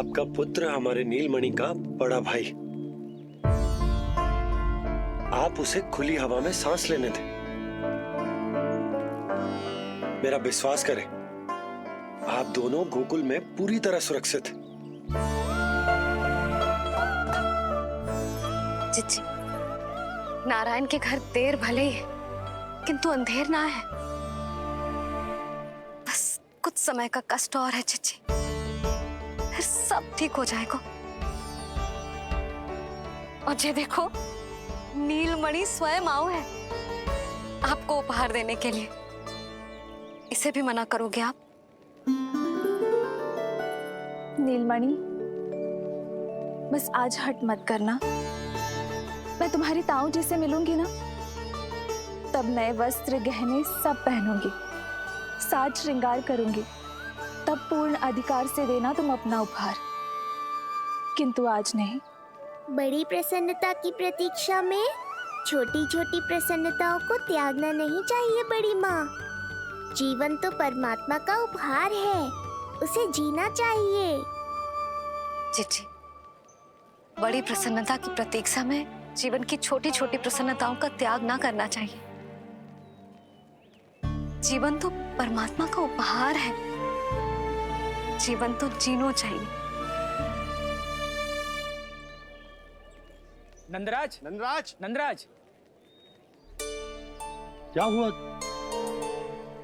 आपका पुत्र हमारे नीलमणि का बड़ा भाई। आप उसे खुली हवा में सांस लेने दें। मेरा विश्वास करें, आप दोनों गोकुल में पूरी तरह सुरक्षित हैं। चिच्ची, नारायण के घर देर भले ही है, किंतु अंधेर ना है। बस कुछ समय का कष्ट और है चिच्ची, फिर सब ठीक हो जाएगा। और ये देखो, नीलमणि स्वयं आओ है आपको उपहार देने के लिए। इसे भी मना करोगे आप? नीलमणि, बस आज हट मत करना। मैं तुम्हारी ताऊ जी से मिलूंगी ना, तब नए वस्त्र गहने सब पहनूंगी, साज श्रृंगार करूंगी, तब पूर्ण अधिकार से देना तुम अपना उपहार, किंतु आज नहीं। बड़ी प्रसन्नता की प्रतीक्षा में छोटी छोटी प्रसन्नताओं को त्यागना नहीं चाहिए बड़ी माँ। जीवन तो परमात्मा का उपहार है, उसे जीना चाहिए। चिच्ची, बड़ी प्रसन्नता की प्रतीक्षा में जीवन की छोटी छोटी प्रसन्नताओं का त्याग ना करना चाहिए। जीवन तो परमात्मा का उपहार है, जीवन तो जीना चाहिए। नंदराज, नंदराज, नंदराज, क्या हुआ?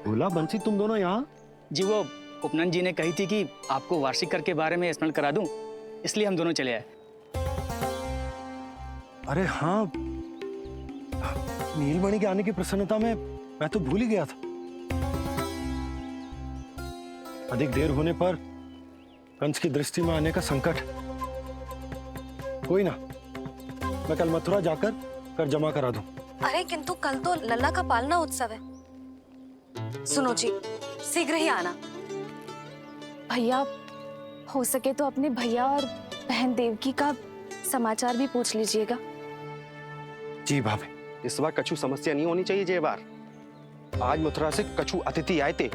भोला, बंसी, तुम दोनों यहाँ? जी वो उपनंद जी ने कही थी कि आपको वार्षिक कर के बारे में स्मरण करा दूं, इसलिए हम दोनों चले आए। अरे हाँ, नीलमणि के आने की प्रसन्नता में मैं तो भूल ही गया था। अधिक देर होने पर कंस की दृष्टि में आने का संकट। कोई ना, मैं कल मथुरा जाकर कर जमा करा दूं। अरे किंतु कल तो लल्ला का पालना उत्सव है। सुनो जी, शीघ्र ही आना। भैया, हो सके तो अपने भैया और बहन देवकी का समाचार भी पूछ लीजिएगा। जी भाभी। इस बार कछु समस्या नहीं होनी चाहिए। ये बार आज मथुरा से कछु अतिथि आए थे,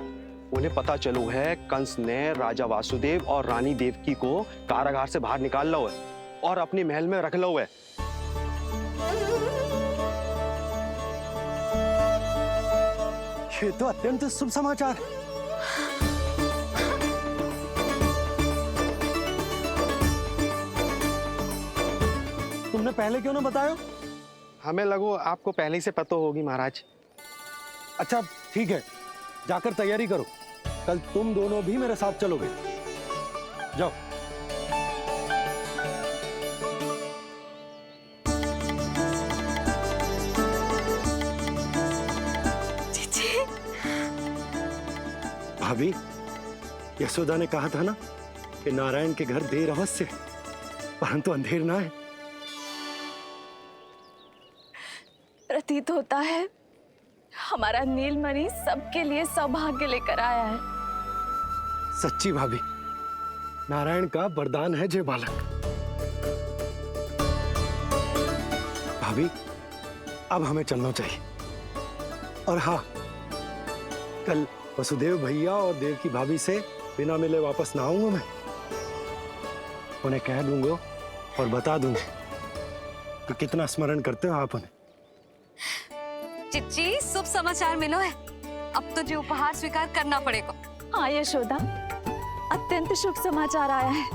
उन्हें पता चलो है कंस ने राजा वासुदेव और रानी देवकी को कारागार से बाहर निकाल लो है और अपने महल में रख लो है। ये तो अत्यंत शुभ समाचार है। तुमने पहले क्यों ना बताया? हमें लगो आपको पहले ही से पता होगी महाराज। अच्छा ठीक है, जाकर तैयारी करो, कल तुम दोनों भी मेरे साथ चलोगे। जाओ। भाभी, यशोदा ने कहा था ना कि नारायण के घर देर अवश्य है, परंतु अंधेर ना है। प्रतीत होता है हमारा नीलमणि सबके लिए सौभाग्य लेकर आया है। सच्ची भाभी, नारायण का वरदान है जय बालक। भाभी, अब हमें चलना चाहिए। और हाँ, कल वसुदेव भैया और देव की भाभी से बिना मिले वापस ना आऊंगा मैं। उन्हें कह दूंगा और बता दूंगा कि कितना स्मरण करते हो आप उन्हें। चिच्ची, शुभ समाचार मिलो है। अब तो जो उपहार स्वीकार करना पड़ेगा। हाँ यशोदा, अत्यंत शुभ समाचार आया है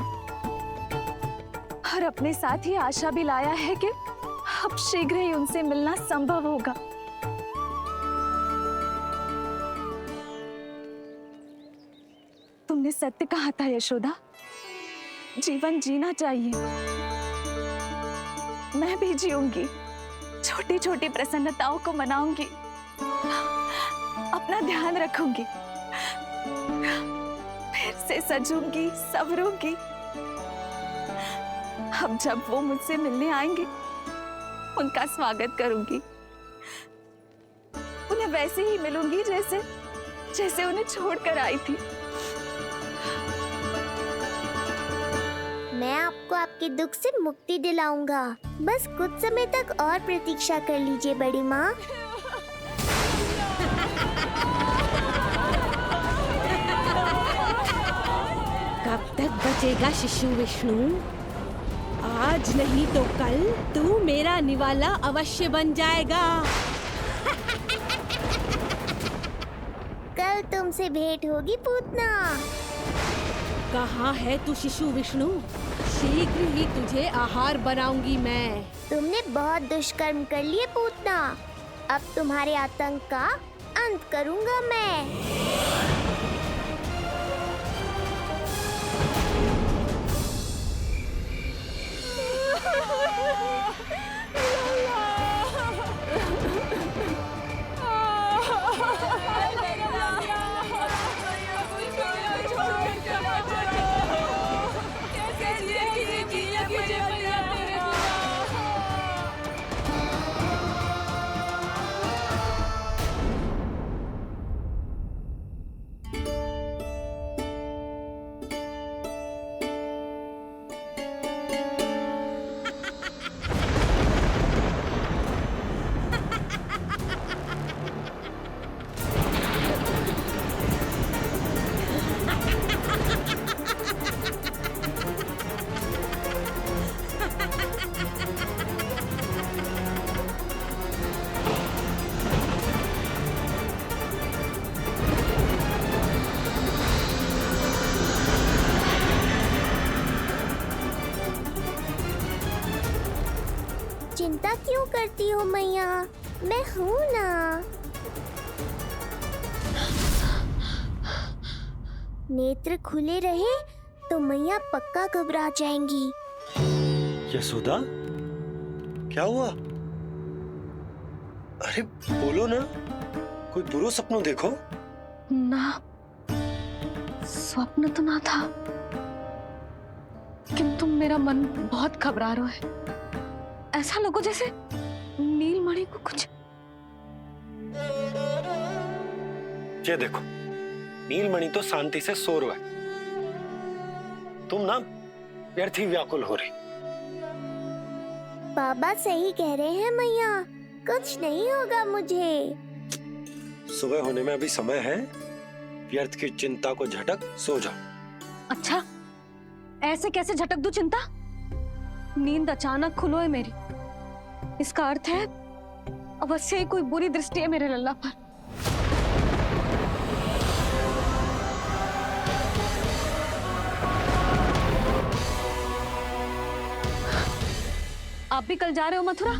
और अपने साथ ही आशा भी लाया है कि अब शीघ्र ही उनसे मिलना संभव होगा। तुमने सत्य कहा था यशोदा, जीवन जीना चाहिए। मैं भी जीऊंगी, छोटी छोटी प्रसन्नताओं को मनाऊंगी, अपना ध्यान रखूंगी, फिर से सजूंगी, संवरूंगी। अब जब वो मुझसे मिलने आएंगे, उनका स्वागत करूंगी। उन्हें वैसे ही मिलूंगी जैसे उन्हें छोड़कर आई थी। मैं आपको आपके दुख से मुक्ति दिलाऊंगा। बस कुछ समय तक और प्रतीक्षा कर लीजिए बड़ी माँ। कब तक बचेगा शिशु विष्णु? आज नहीं तो कल तू मेरा निवाला अवश्य बन जाएगा। कल तुमसे भेंट होगी पूतना। कहाँ है तू शिशु विष्णु? शीघ्र ही तुझे आहार बनाऊंगी मैं। तुमने बहुत दुष्कर्म कर लिए पूतना। अब तुम्हारे आतंक का अंत करूंगा मैं। चिंता क्यों करती हो मैया? मैं हूँ ना। नेत्र खुले रहे तो मैया पक्का घबरा जाएंगी। यशोदा, क्या हुआ? अरे बोलो ना, कोई बुरा सपना देखो। ना, स्वप्न तो ना था, किंतु मेरा मन बहुत घबरा रहा है। ऐसा लगो जैसे नीलमणि को कुछ। ये देखो, नीलमणि तो शांति से सो रहा है, तुम ना व्यर्थ ही व्याकुल हो रही। बाबा सही कह रहे हैं मैया, कुछ नहीं होगा मुझे। सुबह होने में अभी समय है, व्यर्थ की चिंता को झटक सो जाओ। अच्छा, ऐसे कैसे झटक दूं चिंता? नींद अचानक खुलो है मेरी, इसका अर्थ है अवश्य ही कोई बुरी दृष्टि है मेरे लल्ला पर। आप भी कल जा रहे हो मथुरा?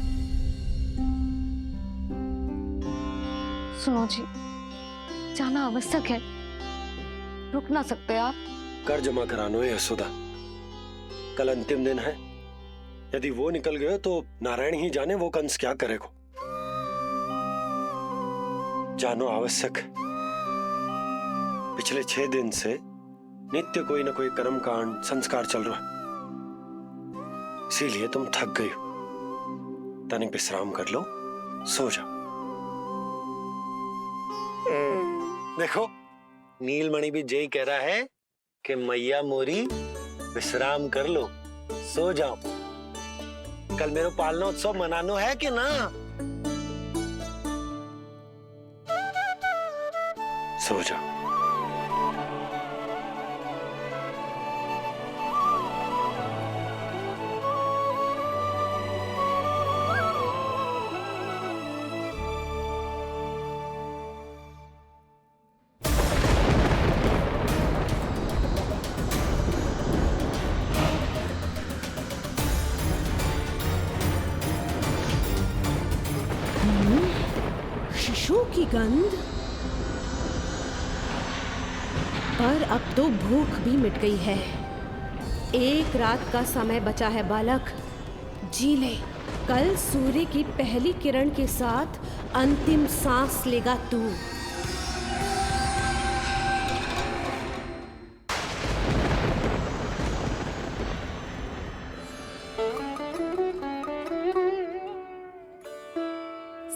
सुनो जी, जाना आवश्यक है, रुक ना सकते आप। कर जमा करानो है यशोदा, कल अंतिम दिन है। यदि वो निकल गए तो नारायण ही जाने वो कंस क्या करेगा। जानो आवश्यक। पिछले 6 दिन से नित्य कोई ना कोई कर्मकांड संस्कार चल रहा है, इसीलिए तुम थक गई हो। तनिक विश्राम कर लो, सो जाओ। देखो, नीलमणि भी जय कह रहा है कि मैया मोरी विश्राम कर लो, सो जाओ। कल मेरो पालना उत्सव मनानो है कि ना? सो जाओ। शिशु की गंध। पर अब तो भूख भी मिट गई है। एक रात का समय बचा है बालक, जी ले। कल सूर्य की पहली किरण के साथ अंतिम सांस लेगा तू।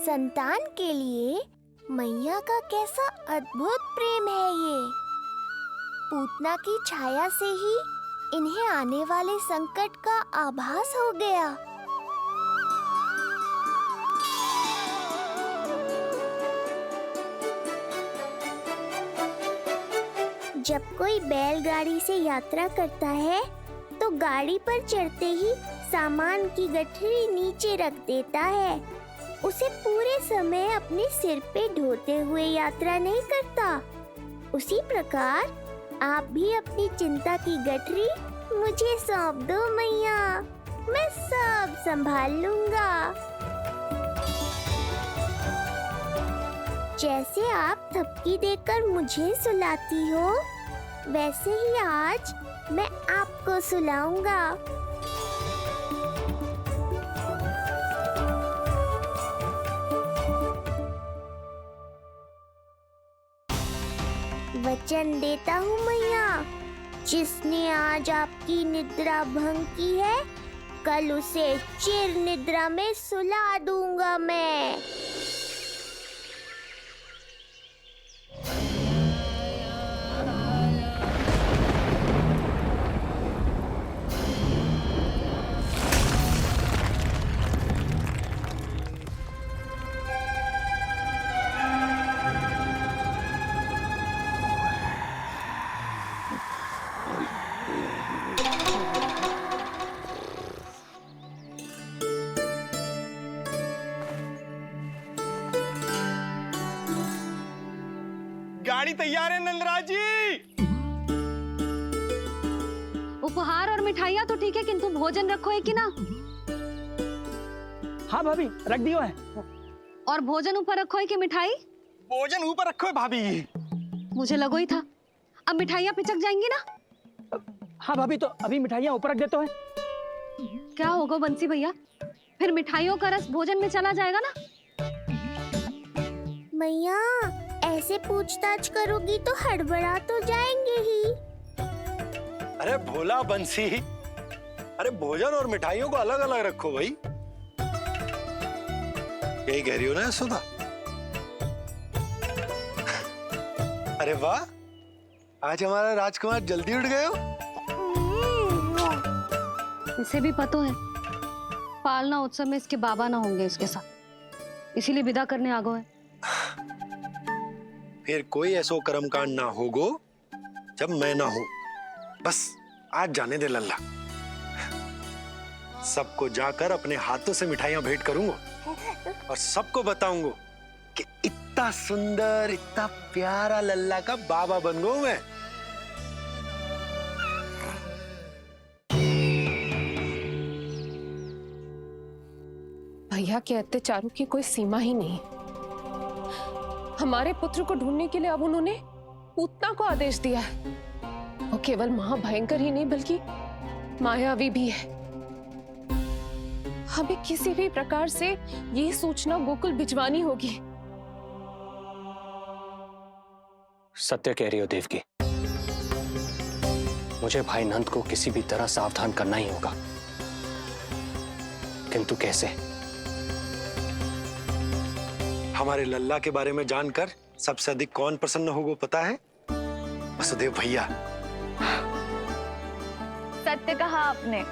संतान के लिए मैया का कैसा अद्भुत प्रेम है ये। पूतना की छाया से ही इन्हें आने वाले संकट का आभास हो गया। जब कोई बैलगाड़ी से यात्रा करता है तो गाड़ी पर चढ़ते ही सामान की गठरी नीचे रख देता है। उसे पूरे समय अपने सिर पे ढोते हुए यात्रा नहीं करता। उसी प्रकार आप भी अपनी चिंता की गठरी मुझे सौंप दो मैया, मैं सब संभाल लूंगा। जैसे आप थपकी देकर मुझे सुलाती हो, वैसे ही आज मैं आपको सुलाऊंगा। वचन देता हूँ मैया, जिसने आज आपकी निद्रा भंग की है, कल उसे चिर निद्रा में सुला दूंगा मैं। गाड़ी तैयार है नंदराज जी। उपहार और मिठाइयाँ तो ठीक है, किंतु भोजन रखो है कि ना? हाँ भाभी, रख दियो है। और भोजन ऊपर रखो है कि मिठाई? भोजन ऊपर रखो है भाभी। मुझे लगो ही था, अब मिठाइयाँ पिचक जाएंगी ना। हाँ भाभी, तो अभी मिठाइयाँ ऊपर रख देते हैं। क्या होगा बंसी भैया, फिर मिठाइयों का रस भोजन में चला जाएगा ना। मैया ऐसे पूछताछ करोगी तो हड़बड़ा तो जाएंगे ही। अरे भोला बंसी, अरे भोजन और मिठाइयों को अलग अलग रखो भाई। यही कह रही हो ना सुधा? अरे वाह, आज हमारा राजकुमार जल्दी उठ गए हो। इसे भी पता है पालना उत्सव में इसके बाबा ना होंगे इसके साथ, इसीलिए विदा करने आ गए। फिर कोई ऐसो कर्मकांड ना होगो जब मैं ना हूं। बस आज जाने दे लल्ला, सबको जाकर अपने हाथों से मिठाइयां भेंट करूंगा और सबको बताऊंगा कि इतना सुंदर, इतना प्यारा लल्ला का बाबा बन गया मैं। भैया के अत्याचारों की कोई सीमा ही नहीं। हमारे पुत्र को ढूंढने के लिए अब उन्होंने पूतना को आदेश दिया है। वो केवल महाभयंकर ही नहीं बल्कि मायावी भी है। हमें किसी भी प्रकार से ये सूचना गोकुल भिजवानी होगी। सत्य कह रही हो देवकी, मुझे भाई नंद को किसी भी तरह सावधान करना ही होगा, किंतु कैसे? हमारे लल्ला के बारे में जानकर सबसे अधिक कौन प्रसन्न होगा पता है? वसुदेव भैया। सत्य कहा आपने।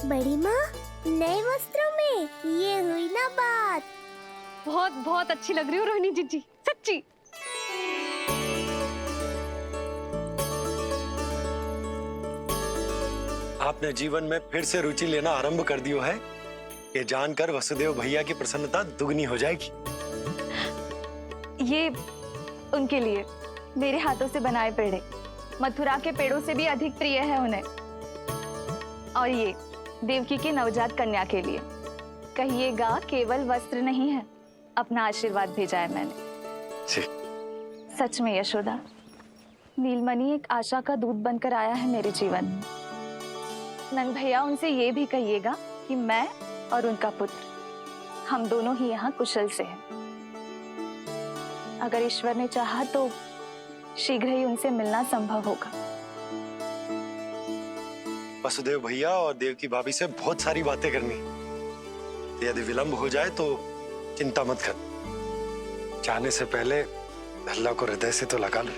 बड़ी माँ, नए वस्त्रों में ये हुई ना बात। बहुत बहुत अच्छी लग रही हो रोहिणी जीजी, सच्ची। आपने जीवन में फिर से रुचि लेना आरंभ कर दियो है, ये जानकर वसुदेव भैया की प्रसन्नता दुगनी हो जाएगी। ये उनके लिए मेरे हाथों से बनाए पेड़े मथुरा के पेड़ों से भी अधिक प्रिय है उन्हें। और ये देवकी के नवजात कन्या के लिए कहिएगा केवल वस्त्र नहीं है, अपना आशीर्वाद भेजा है मैंने। सच में यशोदा, नीलमणि एक आशा का दूत बनकर आया है मेरे जीवन में। नंद भैया, उनसे ये भी कहिएगा कि मैं और उनका पुत्र हम दोनों ही यहाँ कुशल से हैं। अगर ईश्वर ने चाहा तो शीघ्र ही उनसे मिलना संभव होगा। वसुदेव भैया और देवकी भाभी से बहुत सारी बातें करनी, यदि विलंब हो जाए तो चिंता मत कर। जाने से पहले अल्लाह को हृदय से तो लगा लो।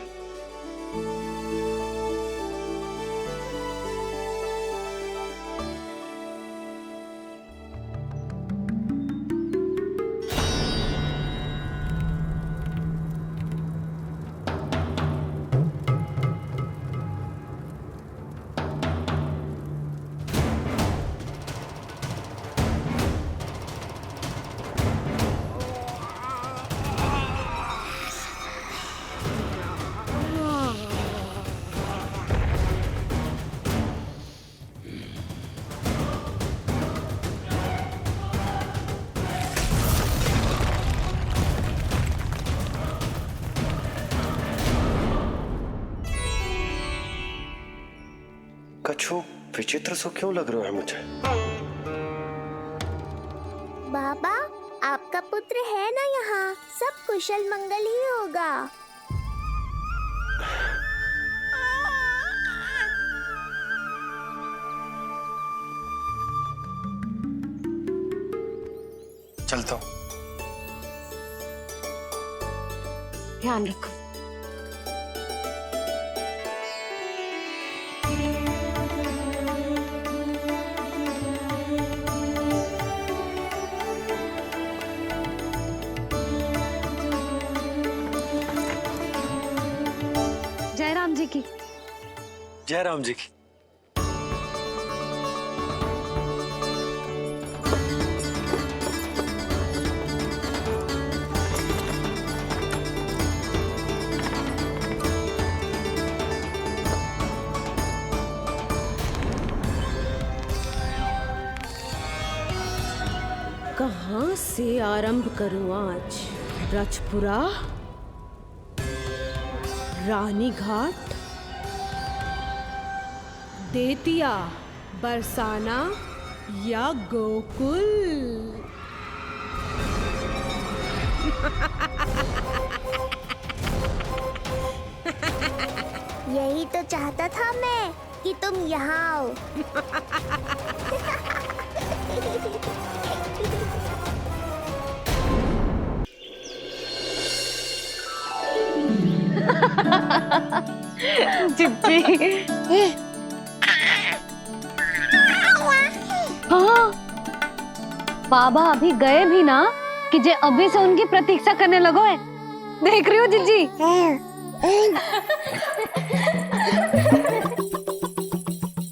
कछु विचित्र सो क्यों लग रहा है मुझे? बाबा, आपका पुत्र है ना यहाँ? सब कुशल मंगल ही होगा। चलता हूँ। ध्यान रखो। जय राम जी की। जय राम जी की। कहाँ से आरंभ करूं आज? रजपुरा, रानी घाट, देतिया, बरसाना या गोकुल? यही तो चाहता था मैं कि तुम यहाँ आओ। चिप्पी। हाँ, बाबा अभी गए भी ना कि जे अभी से उनकी प्रतीक्षा करने लगो है। देख रही हो जिज्जी?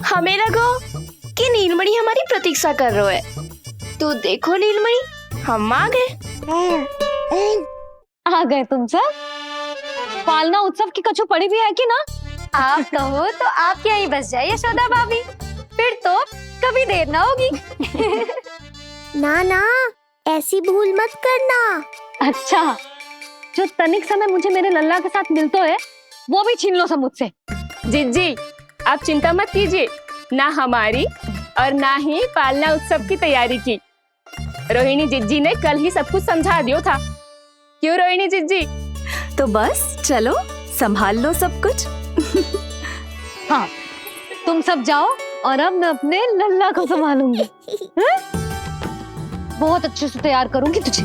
हमें लगो कि नीलमणि हमारी प्रतीक्षा कर रहे है। तो देखो नीलमणि, हम आ गए। आ गए तुम सब? पालना उत्सव की कछु पड़ी भी है कि ना? आप कहो तो आप यहीं बस जाइए यशोदा भाभी, फिर तो कभी देर ना होगी। ना ना, ऐसी भूल मत करना। अच्छा, जो तनिक समय मुझे मेरे लल्ला के साथ मिलते है वो भी छीन लो सब मुझसे। जिज्जी, आप चिंता मत कीजिए, ना हमारी और ना ही पालना उत्सव की तैयारी की। रोहिणी जिज्जी ने कल ही सब कुछ समझा दियो था। क्यों रोहिणी जिज्जी? तो बस चलो, संभाल लो सब कुछ। हाँ, तुम सब जाओ और अब मैं अपने लल्ला को संभालूंगी। बहुत अच्छे से तैयार करूंगी तुझे।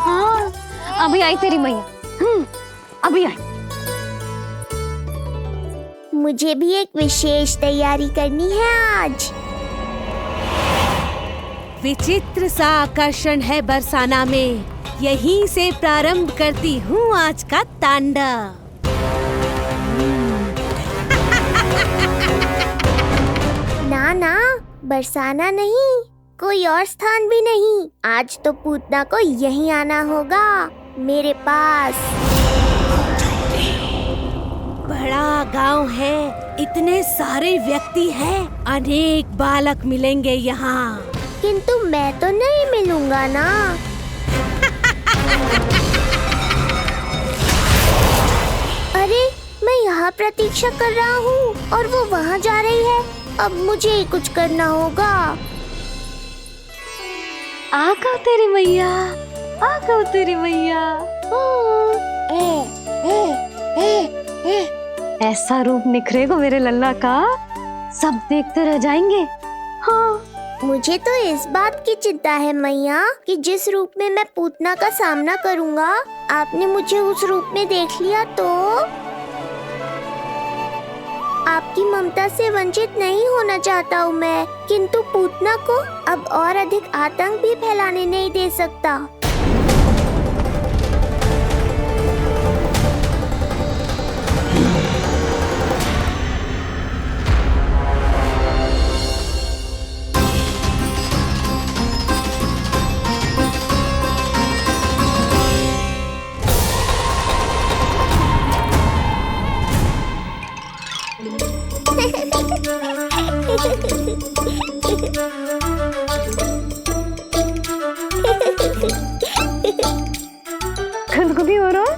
हाँ, अभी आई तेरी मैया। अभी आई। मुझे भी एक विशेष तैयारी करनी है आज। विचित्र सा आकर्षण है बरसाना में, यहीं से प्रारंभ करती हूँ आज का तांडव। ना ना, बरसाना नहीं, कोई और स्थान भी नहीं। आज तो पूतना को यहीं आना होगा, मेरे पास। बड़ा गांव है, इतने सारे व्यक्ति हैं, अनेक बालक मिलेंगे यहाँ। किंतु मैं तो नहीं मिलूंगा ना। अरे, मैं यहाँ प्रतीक्षा कर रहा हूँ और वो वहाँ जा रही है। अब मुझे ही कुछ करना होगा। आ गओ तेरी मैया, आ गओ तेरी मैया। ऐसा रूप निखरेगा मेरे लल्ला का, सब देखते रह जाएंगे। हाँ, मुझे तो इस बात की चिंता है मैया कि जिस रूप में मैं पूतना का सामना करूँगा, आपने मुझे उस रूप में देख लिया तो आपकी ममता से वंचित नहीं होना चाहता हूँ मैं, किंतु पूतना को अब और अधिक आतंक भी फैलाने नहीं दे सकता। गुदगुदी हो रहा?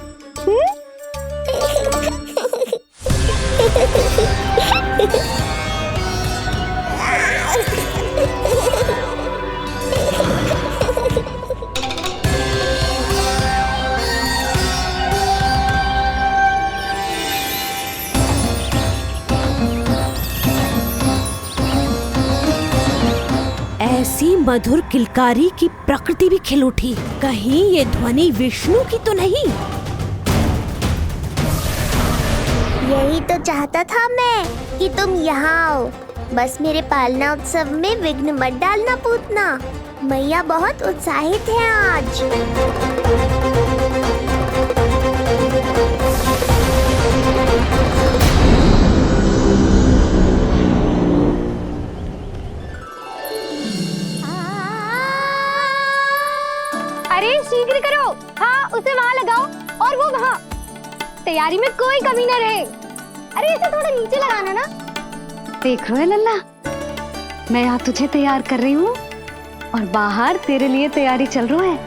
ऐसी मधुर किलकारी की प्रकृति भी खिल उठी। कहीं ये ध्वनि विष्णु की तो नहीं? यही तो चाहता था मैं कि तुम यहाँ आओ। बस मेरे पालना उत्सव में विघ्न मत डालना पूतना। मैया बहुत उत्साहित है आज। अरे शीघ्र करो, हाँ उसे वहाँ लगाओ और वो वहाँ। तैयारी में कोई कमी न रहे। अरे इसे थोड़ा नीचे लगाना ना। देख रहे हो लल्ला, मैं यहाँ तुझे तैयार कर रही हूँ और बाहर तेरे लिए तैयारी चल रहा है।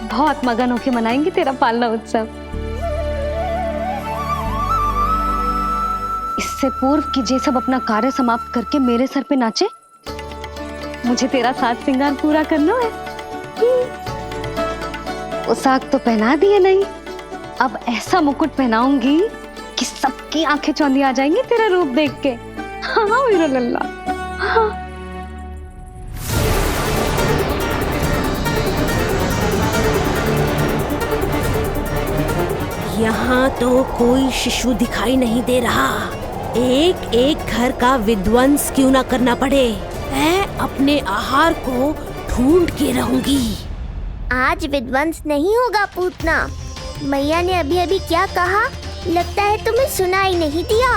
बहुत मगन होके मनाएंगे तेरा पालना उत्सव। इससे पूर्व कि जे सब अपना कार्य समाप्त करके मेरे सर पे नाचे, मुझे तेरा साज श्रृंगार पूरा करना है। पोशाक तो पहना दिए नहीं, अब ऐसा मुकुट पहनाऊंगी कि सबकी आंखें चौंधी आ जाएंगी तेरा रूप देख के। हाँ मेरा लल्ला, हाँ। यहाँ तो कोई शिशु दिखाई नहीं दे रहा। एक एक घर का विध्वंस क्यों ना करना पड़े, मैं अपने आहार को ढूंढ के रहूंगी। आज विध्वंस नहीं होगा पूतना। मैया ने अभी अभी क्या कहा, लगता है तुम्हें सुनाई नहीं दिया।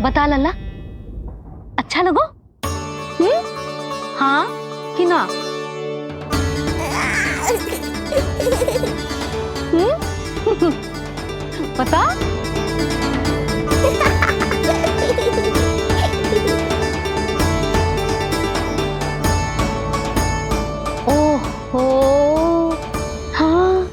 बता लल्ला, अच्छा लगो? हाँ कि ना? बता। ओहो, हाँ।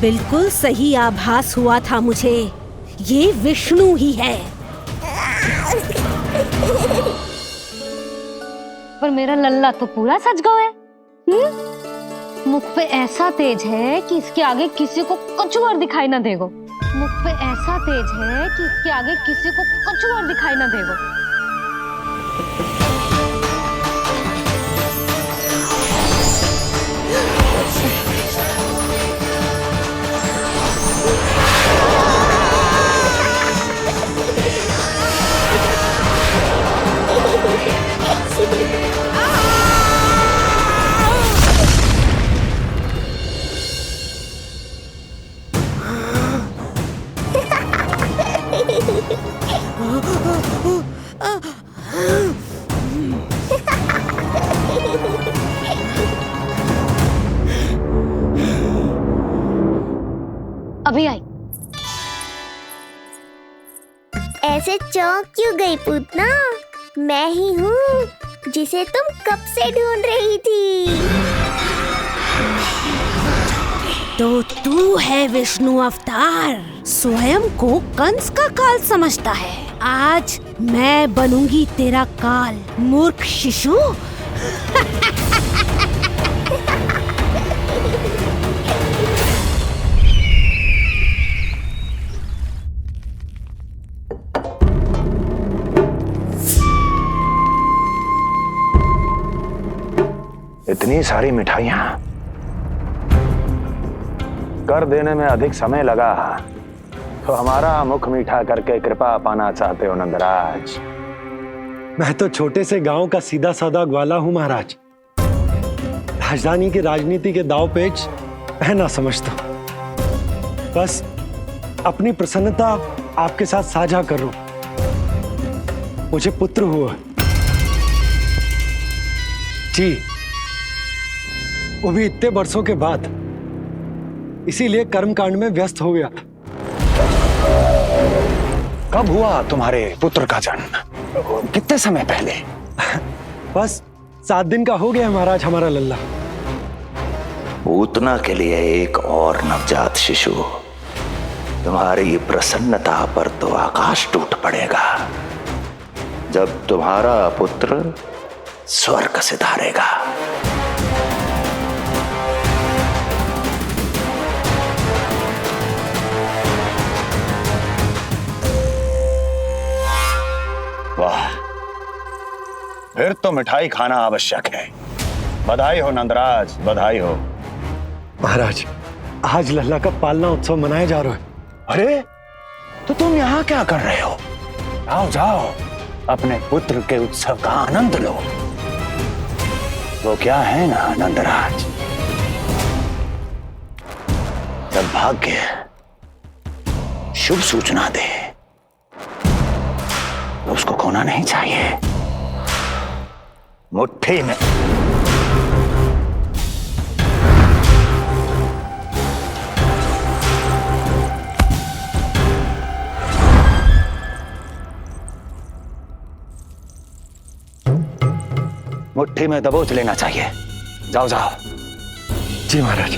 बिल्कुल सही आभास हुआ था मुझे, ये विष्णु ही है। पर मेरा लल्ला तो पूरा सज गया है। मुख पे ऐसा तेज है कि इसके आगे किसी को कुछ और दिखाई ना देगो। मुख पे ऐसा तेज है कि इसके आगे किसी को कुछ और दिखाई ना देगो। अभी आई। ऐसे चौंक क्यों गई पूतना? मैं ही हूँ जिसे तुम कब से ढूंढ रही थी। तो तू है विष्णु अवतार, स्वयं को कंस का काल समझता है। आज मैं बनूंगी तेरा काल, मूर्ख शिशु। इतनी सारी मिठाइयां कर देने में अधिक समय लगा तो हमारा मुख मीठा करके कृपा पाना चाहते हो नंदराज? मैं तो छोटे से गांव का सीधा साधा ग्वाला हूं महाराज। राजधानी की राजनीति के दाव पेच मैं ना समझता। बस अपनी प्रसन्नता आपके साथ साझा कर रहा हूं। मुझे पुत्र हुआ जी, वो भी इतने वर्षों के बाद, इसीलिए कर्मकांड में व्यस्त हो गया। कब हुआ तुम्हारे पुत्र का जन्म? कितने समय पहले? बस 7 दिन का हो गया महाराज हमारा लल्ला। पूतना के लिए एक और नवजात शिशु, तुम्हारी प्रसन्नता पर तो आकाश टूट पड़ेगा जब तुम्हारा पुत्र स्वर्ग सिधारेगा। वाह, फिर तो मिठाई खाना आवश्यक है। बधाई हो नंदराज, बधाई हो। महाराज आज लल्ला का पालना उत्सव मनाया जा रहा है। अरे तो तुम यहाँ क्या कर रहे हो? जाओ जाओ, अपने पुत्र के उत्सव का आनंद लो। वो क्या है ना नंदराज, जब भाग्य शुभ सूचना दे तो उसको खोना नहीं चाहिए। मुट्ठी में मुट्ठी में दबोच लेना चाहिए। जाओ जाओ। जी महाराज।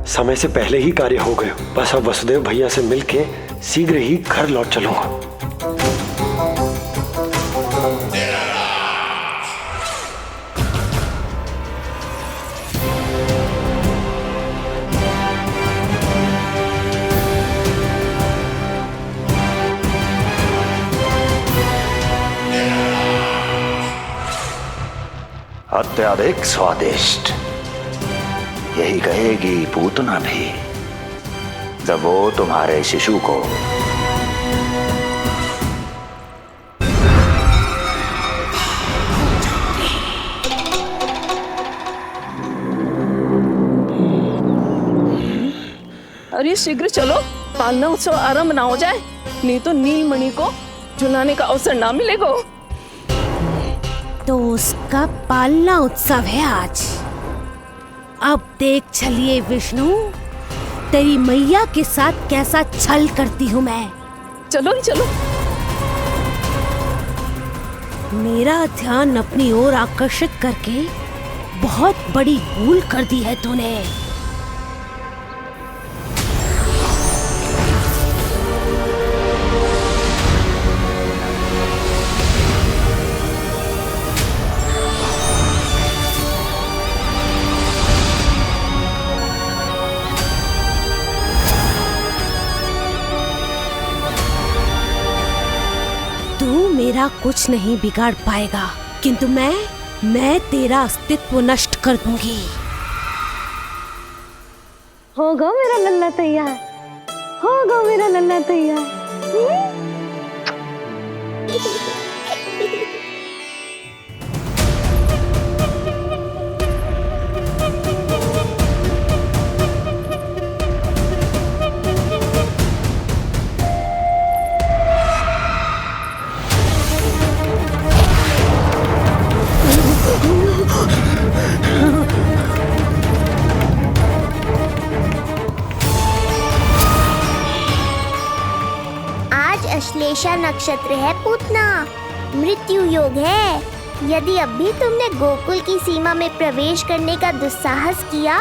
समय से पहले ही कार्य हो गए। बस अब वसुदेव भैया से मिलके शीघ्र ही घर लौट चलूंगा। अत्यधिक स्वादिष्ट, यही कहेगी पूतना भी जब वो तुम्हारे शिशु को अरे शीघ्र चलो, पालना उत्सव आरंभ ना हो जाए, नहीं तो नीलमणि को झुलाने का अवसर ना मिलेगा। तो उसका पालना उत्सव है आज। अब देख चलिए विष्णु, तेरी मैया के साथ कैसा छल करती हूँ मैं। चलो ही चलो। मेरा ध्यान अपनी ओर आकर्षित करके बहुत बड़ी भूल कर दी है तूने। मेरा कुछ नहीं बिगाड़ पाएगा, किंतु मैं तेरा अस्तित्व नष्ट कर दूंगी। होगा मेरा लल्ला तैयार, होगा मेरा लल्ला तैयार। अश्लेषा नक्षत्र है पूतना, मृत्यु योग है। यदि अब भी तुमने गोकुल की सीमा में प्रवेश करने का दुस्साहस किया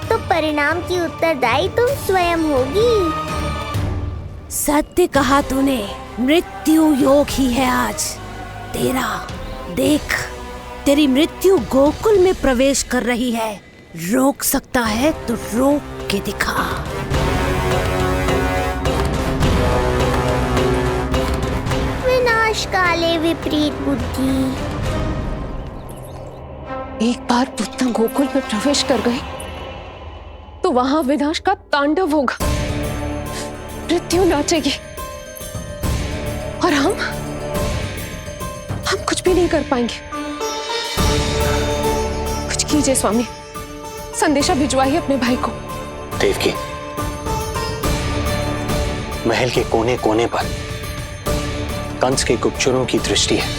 तो परिणाम की उत्तरदायी तुम स्वयं होगी। सत्य कहा तूने, मृत्यु योग ही है आज तेरा। देख, तेरी मृत्यु गोकुल में प्रवेश कर रही है। रोक सकता है तो रोक के दिखा। काले विपरीत बुद्धि। एक बार पूतना गोकुल में प्रवेश कर गए तो वहां विनाश का तांडव होगा, मृत्यु नाचेगी और हम कुछ भी नहीं कर पाएंगे। कुछ कीजिए स्वामी, संदेशा भिजवाइए अपने भाई को। देवकी, महल के कोने कोने पर कंस के गुप्तचरों की दृष्टि है।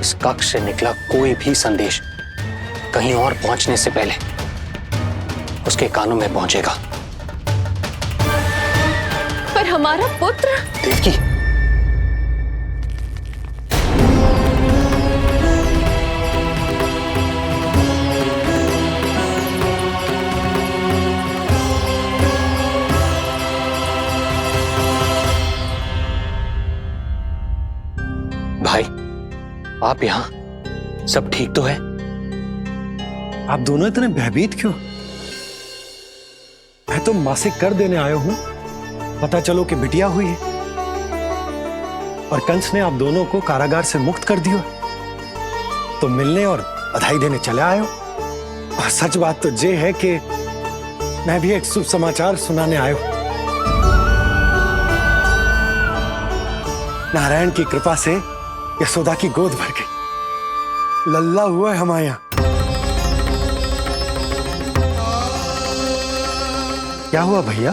इस कक्ष से निकला कोई भी संदेश कहीं और पहुंचने से पहले उसके कानों में पहुंचेगा। पर हमारा पुत्र देवकी, भाई आप यहाँ सब ठीक तो है? आप दोनों इतने भयभीत क्यों? मैं तो मासिक कर देने आया हूं, पता चलो कि बिटिया हुई है और कंस ने आप दोनों को कारागार से मुक्त कर दिया, तो मिलने और बधाई देने चले आए हो। और सच बात तो ये है कि मैं भी एक शुभ समाचार सुनाने आया हूं। नारायण की कृपा से यशोदा की गोद भर गई, लल्ला हुआ है हमारे यहां। क्या हुआ भैया,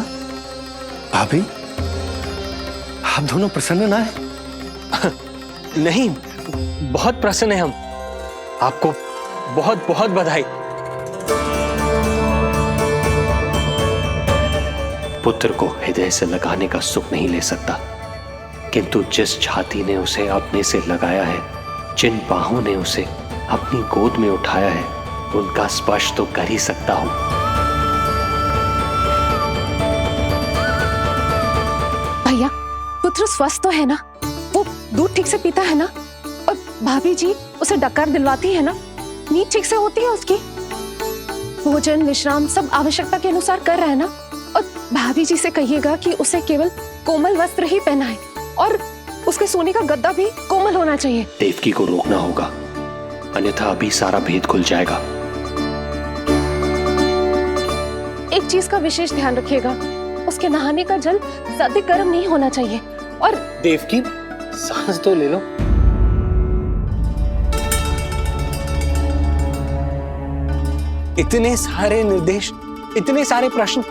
भाभी, आप दोनों प्रसन्न ना है? नहीं, बहुत प्रसन्न है हम। आपको बहुत बहुत बधाई। पुत्र को हृदय से लगाने का सुख नहीं ले सकता, किंतु जिस छाती ने उसे अपने से लगाया है, जिन बाहों ने उसे अपनी गोद में उठाया है, उनका स्पर्श तो कर ही सकता हूं। भैया, पुत्र स्वस्थ तो है ना? वो दूध ठीक से पीता है ना? और भाभी जी उसे डकार दिलवाती है ना? नींद ठीक से होती है उसकी? भोजन विश्राम सब आवश्यकता के अनुसार कर रहा है ना? और भाभी जी से कहिएगा कि उसे केवल कोमल वस्त्र ही पहनाए और उसके सोने का गद्दा भी कोमल होना चाहिए। देवकी को रोकना होगा, अन्यथा अभी सारा भेद खुल जाएगा। एक चीज का विशेष ध्यान रखिएगा, उसके नहाने का जल ज्यादा गर्म नहीं होना चाहिए। और देवकी, सांस तो ले लो। इतने सारे निर्देश, इतने सारे प्रश्न।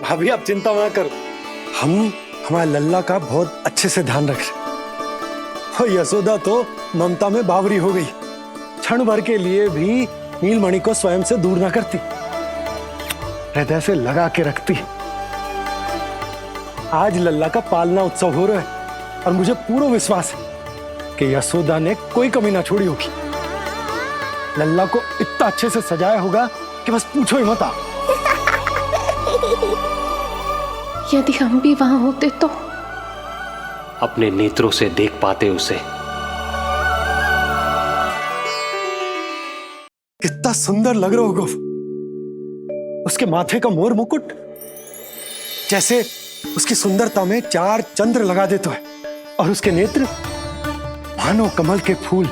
भाभी आप चिंता ना करो, हम हमारे लल्ला का बहुत अच्छे से ध्यान रख रहे। और यशोदा तो ममता में बावरी हो गई, क्षण भर के लिए भी नीलमणि को स्वयं से दूर ना करती, हृदय से लगा के रखती। आज लल्ला का पालना उत्सव हो रहा है और मुझे पूरा विश्वास है कि यशोदा ने कोई कमी ना छोड़ी होगी। लल्ला को इतना अच्छे से सजाया होगा कि बस पूछो ही मत आप। यदि हम भी वहां होते तो? अपने नेत्रों से देख पाते उसे। कितना सुंदर लग रहा होगा उसके माथे का मोर मुकुट, जैसे उसकी सुंदरता में 4 चंद्र लगा देता है, और उसके नेत्र मानो कमल के फूल,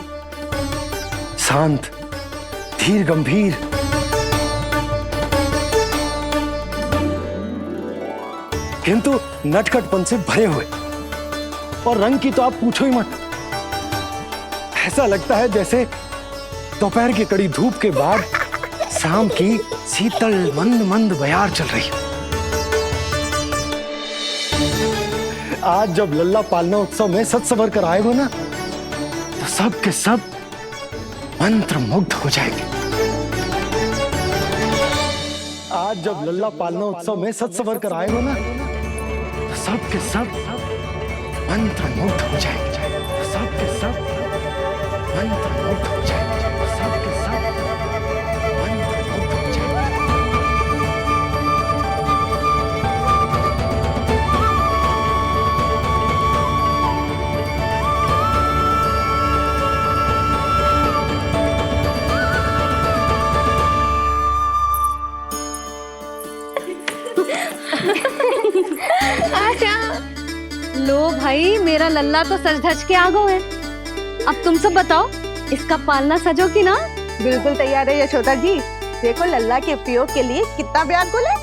शांत, धीर गंभीर। किंतु नटखटपन से भरे हुए, और रंग की तो आप पूछो ही मत। ऐसा लगता है जैसे दोपहर की कड़ी धूप के बाद शाम की शीतल मंद मंद बयार चल रही है। आज जब लल्ला पालना उत्सव में सज संवर कर आएगा ना, तो सब के सब मंत्र मुग्ध हो जाएंगे। आज जब लल्ला पालना उत्सव में सज संवर कर आएगा ना, तो सब के सब मंत्र मुग्ध हो जाएंगे। तो सब के सब मंत्र मुग्ध हो जाएंगे। तो सब के सब मंत्र मुग्ध हो जाएंगे। लो भाई, मेरा लल्ला तो सज धज के आ गो है। अब तुम सब बताओ, इसका पालना सजो कि ना? बिल्कुल तैयार है यशोदा जी। देखो लल्ला के उपयोग के लिए कितना व्याकुल है।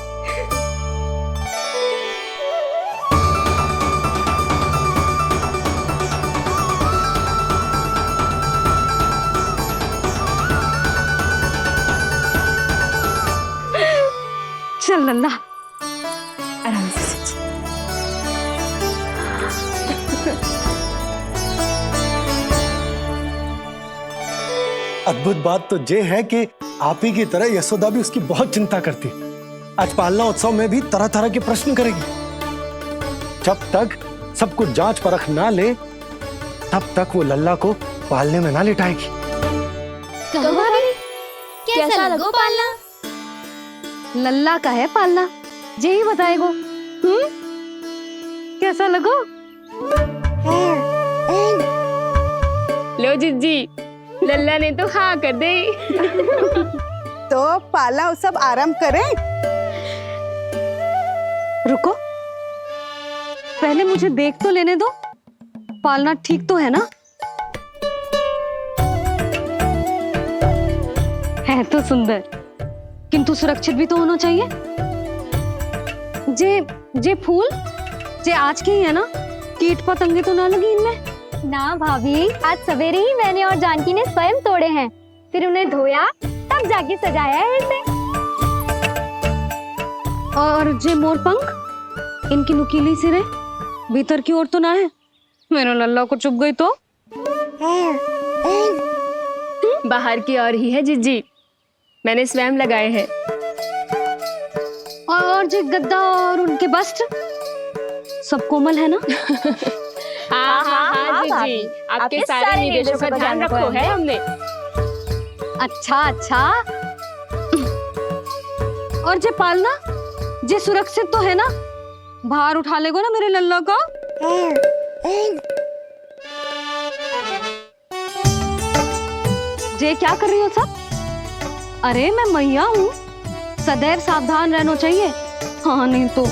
चल लल्ला, आराम से सोच। अद्भुत बात तो ये है कि आप ही की तरह यशोदा भी उसकी बहुत चिंता करती। आज पालना उत्सव में भी तरह तरह के प्रश्न करेगी। जब तक सब कुछ जांच परख ना ले तब तक वो लल्ला को पालने में ना लिटाएगी। कहो भाभी, कैसा लगो पालना? लल्ला का है पालना, जे ही बताएगो। कैसा लगो? लो जिज्जी, लल्ला ने तो हाँ कर दे। तो पाला उत्सव आरंभ करें? रुको, पहले मुझे देख तो लेने दो, पालना ठीक तो है ना? है तो सुंदर, किंतु सुरक्षित भी तो होना चाहिए। जे फूल जे आज के ही है ना, कीट पतंगे तो ना लगी इनमें? ना भाभी, आज सवेरे ही मैंने और जानकी ने स्वयं तोड़े हैं, फिर उन्हें धोया तब जाके सजाया है इसे। और जे मोर पंख, इनकी नुकीली सिरे भीतर की ओर तो ना है? मेरा लल्ला को चुभ गई तो? बाहर की ओर ही है जिज्जी, मैंने स्वयं लगाए हैं। और जे गद्दा और उनके वस्त्र सब कोमल है ना? हाँ जिज्जी, आपके सारे निर्देशों का ध्यान रखो है हमने। अच्छा। और जे पालना, जे सुरक्षित तो है ना? बाहर उठा लेगो ना मेरे लल्ला को? जे क्या कर रही हो सब? अरे मैं मैया हूँ, सदैव सावधान रहना चाहिए। हाँ नहीं तो।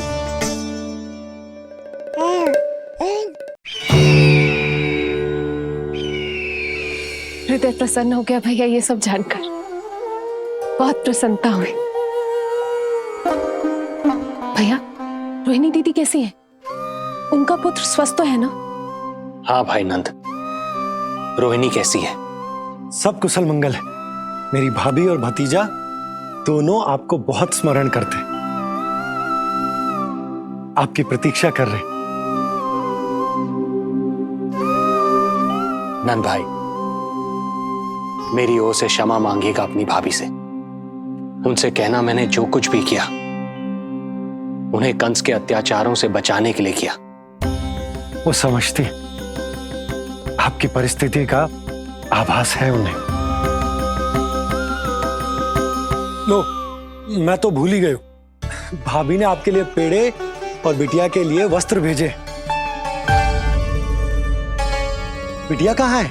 हृदय प्रसन्न हो गया भैया ये सब जानकर, बहुत प्रसन्नता हुई। भैया, रोहिणी दीदी कैसी है? उनका पुत्र स्वस्थ तो है ना? हाँ भाई नंद, रोहिणी कैसी है? सब कुशल मंगल है। मेरी भाभी और भतीजा दोनों आपको बहुत स्मरण करते, आपकी प्रतीक्षा कर रहे। नंद भाई, मेरी ओर से क्षमा मांगिएगा अपनी भाभी से। उनसे कहना मैंने जो कुछ भी किया, उन्हें कंस के अत्याचारों से बचाने के लिए किया। वो समझती, आपकी परिस्थिति का आभास है उन्हें। लो, मैं तो भूल ही गई हूं, भाभी ने आपके लिए पेड़े और बिटिया के लिए वस्त्र भेजे। बिटिया कहाँ है?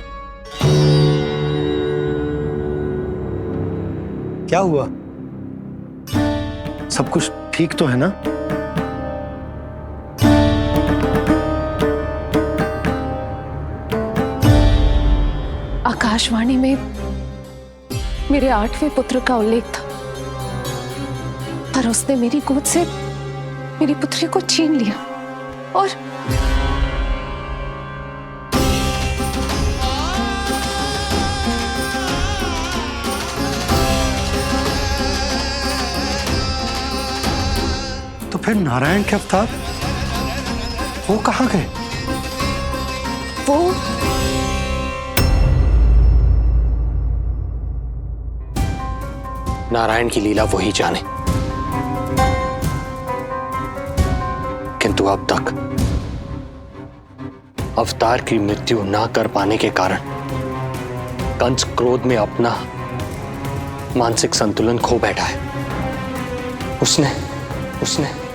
क्या हुआ? सब कुछ ठीक तो है ना? आकाशवाणी में मेरे 8वें पुत्र का उल्लेख था, पर उसने मेरी गोद से मेरी पुत्री को छीन लिया और तो फिर नारायण के अवतार वो कहाँ गए? वो नारायण की लीला वही जाने, किंतु अब तक अवतार की मृत्यु ना कर पाने के कारण कंस क्रोध में अपना मानसिक संतुलन खो बैठा है। उसने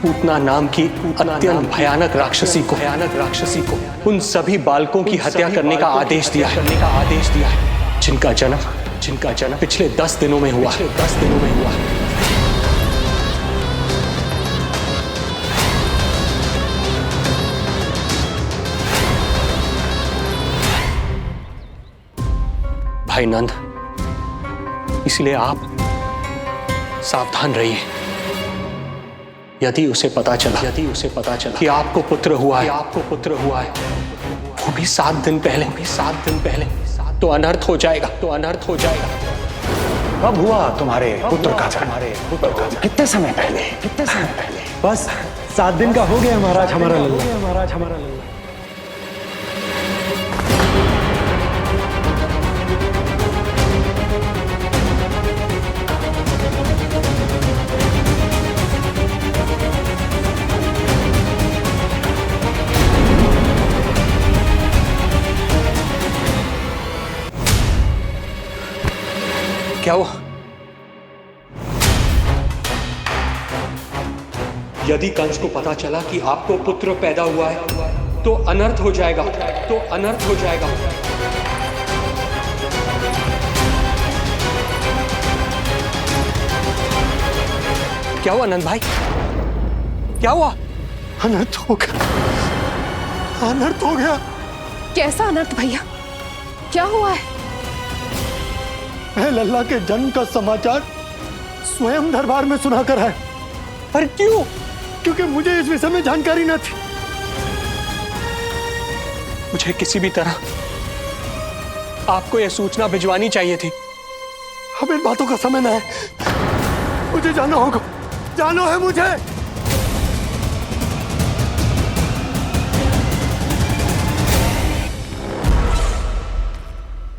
पूतना नाम की अत्यंत भयानक राक्षसी को उन सभी बालकों की हत्या करने का आदेश दिया है, जिनका जन्म पिछले 10 दिनों में हुआ। भाई नंद, इसलिए आप सावधान रहिए। यदि उसे पता चला कि आपको पुत्र हुआ है, वो भी 7 दिन पहले, तो अनर्थ हो जाएगा। कब हुआ तुम्हारे पुत्र का जन्म? कितने समय पहले? बस 7 दिन का हो गया महाराज हमारा लल्ला। क्या हुआ? यदि कंस को पता चला कि आपको पुत्र पैदा हुआ है तो अनर्थ हो जाएगा, तो अनर्थ हो जाएगा। क्या हुआ नंद भाई? क्या हुआ? अनर्थ हो गया, अनर्थ हो गया। कैसा अनर्थ भैया? क्या हुआ है? मैं लल्ला के जन्म का समाचार स्वयं दरबार में सुनाकर आया। अरे क्यों? क्योंकि मुझे इस विषय में जानकारी न थी। मुझे किसी भी तरह आपको यह सूचना भिजवानी चाहिए थी। अब इन बातों का समय न है, मुझे जाना होगा, जाना है मुझे।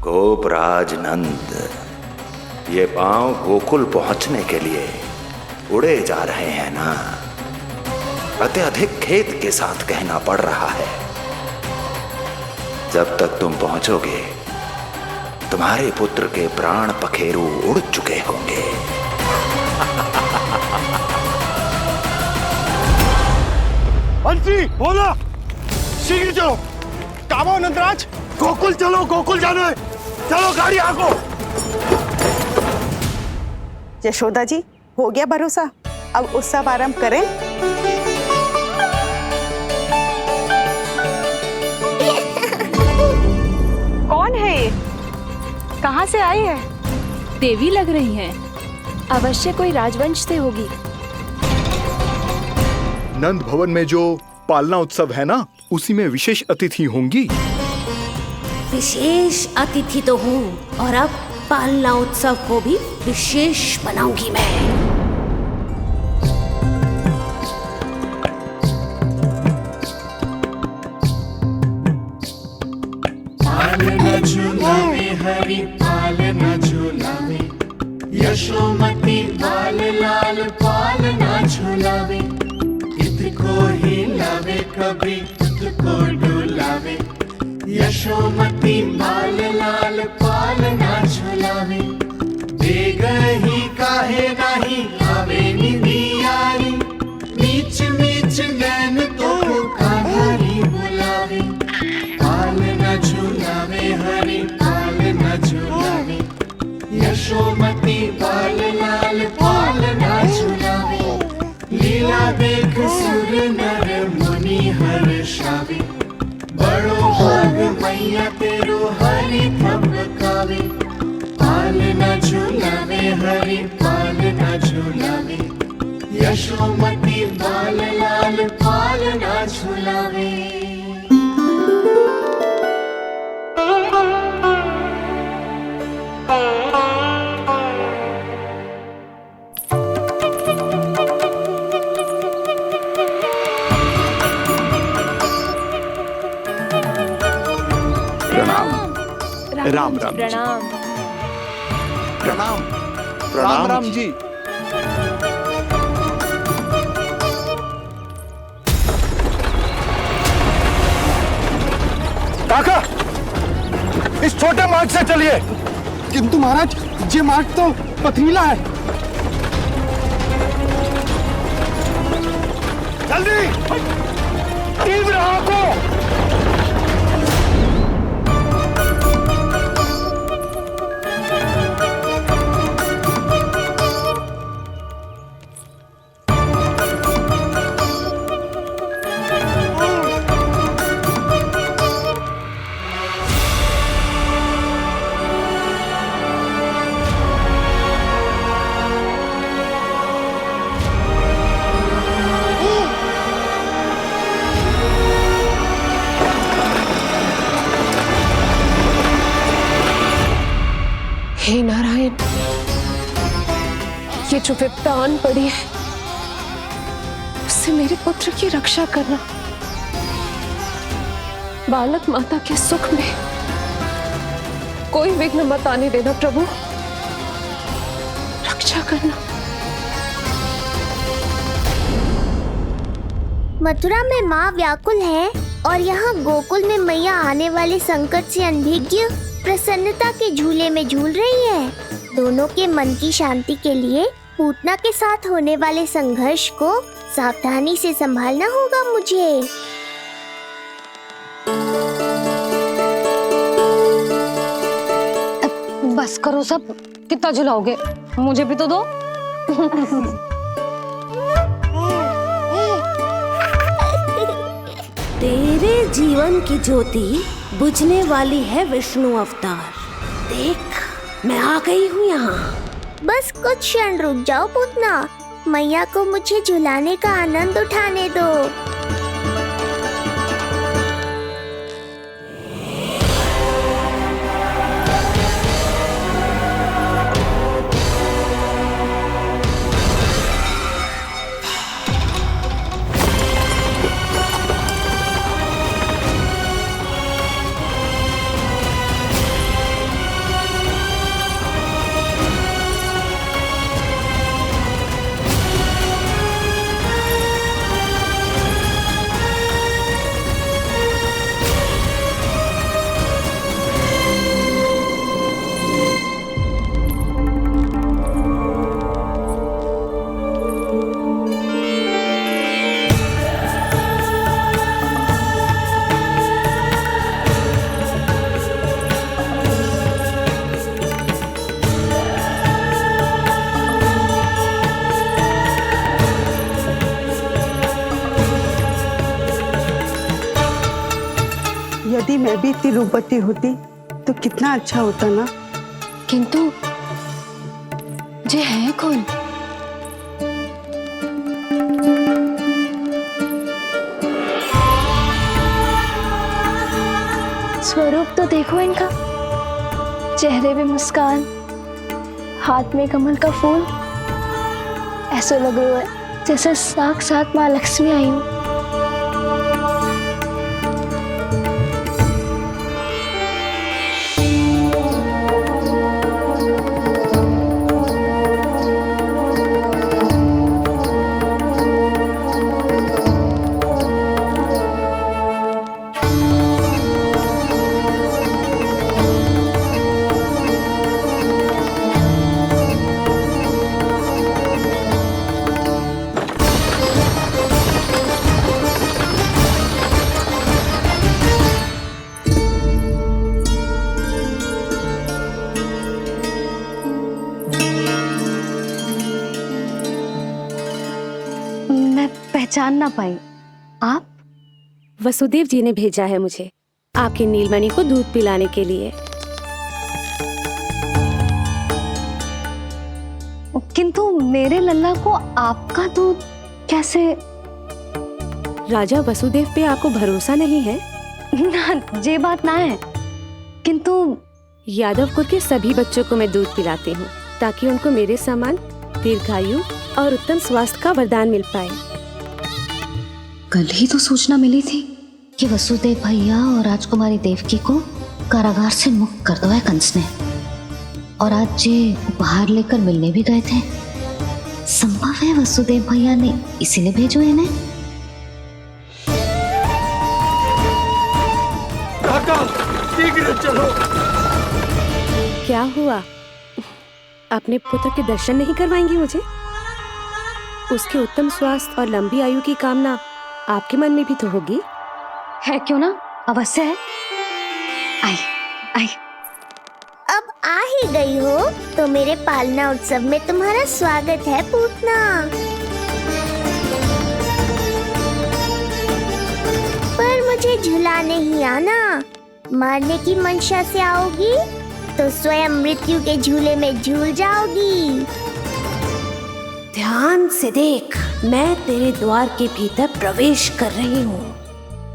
गोपराज नंद, ये पांव गोकुल पहुंचने के लिए उड़े जा रहे हैं ना? अत्यधिक खेद के साथ कहना पड़ रहा है, जब तक तुम पहुंचोगे तुम्हारे पुत्र के प्राण पखेरु उड़ चुके होंगे। बंसी बोला, शीघ्र चलो। काबो नंदराज, गोकुल चलो, गोकुल जाना है। चलो गाड़ी आगो। यशोदा जी, हो गया भरोसा, अब उत्सव आरंभ करें। कौन है ये? कहाँ से आई है? देवी लग रही हैं। अवश्य कोई राजवंश से होगी। नंद भवन में जो पालना उत्सव है ना, उसी में विशेष अतिथि होंगी। विशेष अतिथि तो हूँ, और अब पालना उत्सव को भी विशेष बनाऊंगी मैं। पालना झूलावे हरि पालना झूलावे, यशोमती बाल लाल पालना झूलावे। इत को हिलावे कभी इत को डुलावे, यशोमती बाल लाल पालना झूलावे। बेगही काहे नाही आवे निदियारी, नीच नीच नैन तो कान्हारी बुलावे। पालना झूलावे हरि पालना झूलावे, यशोमती बाल लाल पालना झूलावे। लीला देख सुर नर मुनि हर्षावे, बड़ो भाग मैया तेरो हरि थपकावे। पालना झूलावे हरि पालना झूलावे, यशोमती बाल लाल पालना झूलावे। राम राम प्रणाम। प्रणाम राम राम जी। काका, इस छोटे मार्ग से चलिए। किंतु महाराज, ये मार्ग तो पथरीला है। जल्दी तीव्र आंखों। हे नारायण, ये जो विपदा आन पड़ी है, उससे मेरे पुत्र की रक्षा करना। बालक माता के सुख में कोई विघ्न मत आने देना प्रभु, रक्षा करना। मथुरा में माँ व्याकुल है और यहाँ गोकुल में मैया आने वाले संकट से अनभिज्ञ प्रसन्नता के झूले में झूल रही है। दोनों के मन की शांति के लिए पूतना के साथ होने वाले संघर्ष को सावधानी से संभालना होगा मुझे। बस करो सब, कितना झुलाओगे, मुझे भी तो दो। तेरे जीवन की ज्योति बुझने वाली है विष्णु अवतार। देख, मैं आ गई हूँ यहाँ। बस कुछ क्षण रुक जाओ पूतना, मैया को मुझे झुलाने का आनंद उठाने दो। यदि मैं भी इतनी रूपवती होती तो कितना अच्छा होता ना। किंतु जे है कौन? स्वरूप तो देखो इनका, चेहरे पे मुस्कान, हाथ में कमल का फूल। ऐसा लग रहा है जैसे साक्षात माँ लक्ष्मी आई हूँ। पहचान ना पाई। आप? वसुदेव जी ने भेजा है मुझे आपकी नीलमणि को दूध पिलाने के लिए। किंतु मेरे लल्ला को आपका दूध कैसे? राजा वसुदेव पे आपको भरोसा नहीं है? ना, ये बात ना है, किंतु यादव कुल के सभी बच्चों को मैं दूध पिलाती हूँ ताकि उनको मेरे समान दीर्घायु और उत्तम स्वास्थ्य का वरदान मिल पाए। कल ही तो सूचना मिली थी कि वसुदेव भैया और राजकुमारी देवकी को कारागार से मुक्त कर दो है कंस ने, और आज ये उपहार लेकर मिलने भी गए थे। संभव है वसुदेव भैया ने इसीलिए भेजो इन्हें। चलो। क्या हुआ? अपने पुत्र के दर्शन नहीं करवाएंगी मुझे? उसके उत्तम स्वास्थ्य और लंबी आयु की कामना आपके मन में भी तो होगी। है क्यों ना, अवश्य है। आई आई। अब आ ही गई हो तो मेरे पालना उत्सव में तुम्हारा स्वागत है पूतना। पर मुझे झुलाने ही आना, मारने की मंशा से आओगी तो स्वयं मृत्यु के झूले में झूल जाओगी। ध्यान से देख, मैं तेरे द्वार के भीतर प्रवेश कर रही हूँ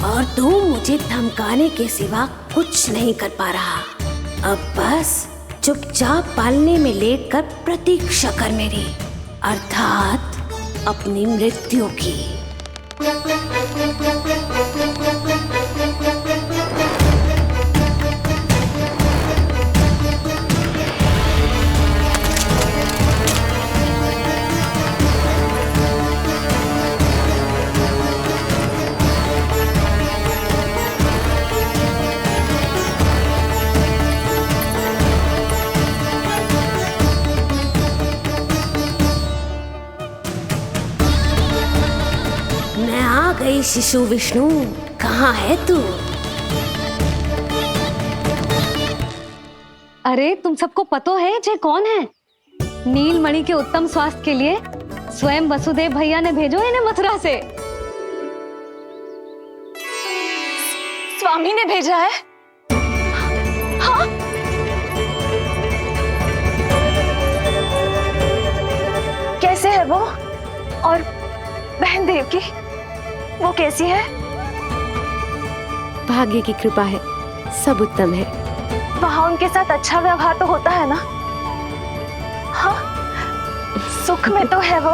और तू मुझे धमकाने के सिवा कुछ नहीं कर पा रहा। अब बस चुपचाप पालने में लेटकर प्रतीक्षा कर मेरी, अर्थात अपनी मृत्यु की। मैं आ गई शिशु विष्णु, कहाँ है तू? अरे तुम सबको पतो है जे कौन है? नीलमणि के उत्तम स्वास्थ्य के लिए स्वयं वसुदेव भैया ने भेजो इन्हें मथुरा से। स्वामी ने भेजा है? हाँ? कैसे है वो? और बहन देवकी, वो कैसी है? भाग्य की कृपा है, सब उत्तम है। वहाँ उनके साथ अच्छा व्यवहार तो होता है ना? हाँ, सुख में तो है वो।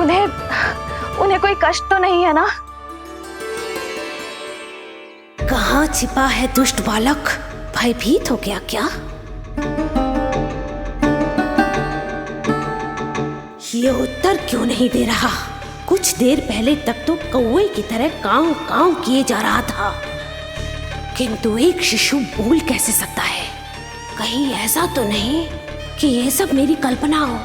उन्हें कोई कष्ट तो नहीं है ना? कहाँ छिपा है दुष्ट बालक? भयभीत हो गया क्या? ये उत्तर क्यों नहीं दे रहा? कुछ देर पहले तक तो कौवे की तरह कांव कांव किए जा रहा था, किंतु एक शिशु बोल कैसे सकता है? कहीं ऐसा तो नहीं कि ये सब मेरी कल्पना हो?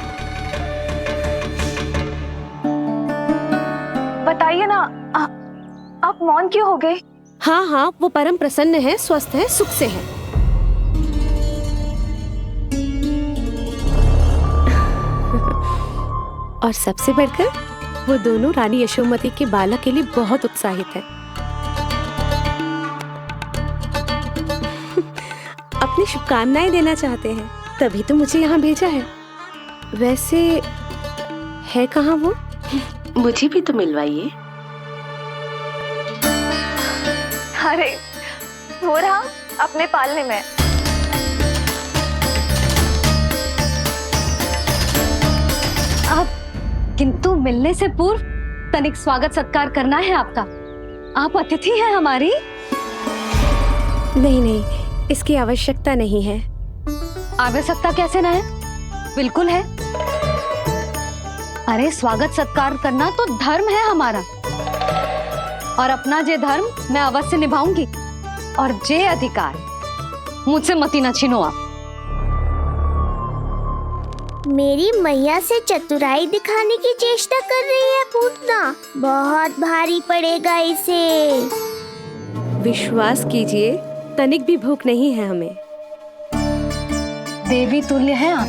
बताइए ना, आप मौन क्यों हो गए? हाँ हाँ, वो परम प्रसन्न है, स्वस्थ है, सुख से है। और सबसे बढ़कर वो दोनों रानी यशोमती के बालक के लिए बहुत उत्साहित है। अपनी शुभकामनाएं देना चाहते हैं, तभी तो मुझे यहाँ भेजा है। वैसे है कहाँ वो? मुझे भी तो मिलवाइए। अरे वो रहा अपने पालने में। किंतु मिलने से पूर्व तनिक स्वागत सत्कार करना है आपका। आप अतिथि हैं हमारी। नहीं नहीं, इसकी आवश्यकता नहीं है। आवश्यकता कैसे ना है? बिल्कुल है। अरे स्वागत सत्कार करना तो धर्म है हमारा, और अपना जे धर्म मैं अवश्य निभाऊंगी, और जे अधिकार मुझसे मती न छीनो आप। मेरी मैया से चतुराई दिखाने की चेष्टा कर रही है पूतना। बहुत भारी पड़ेगा इसे। विश्वास कीजिए, तनिक भी भूख नहीं है हमें। देवी तुल्य हैं आप,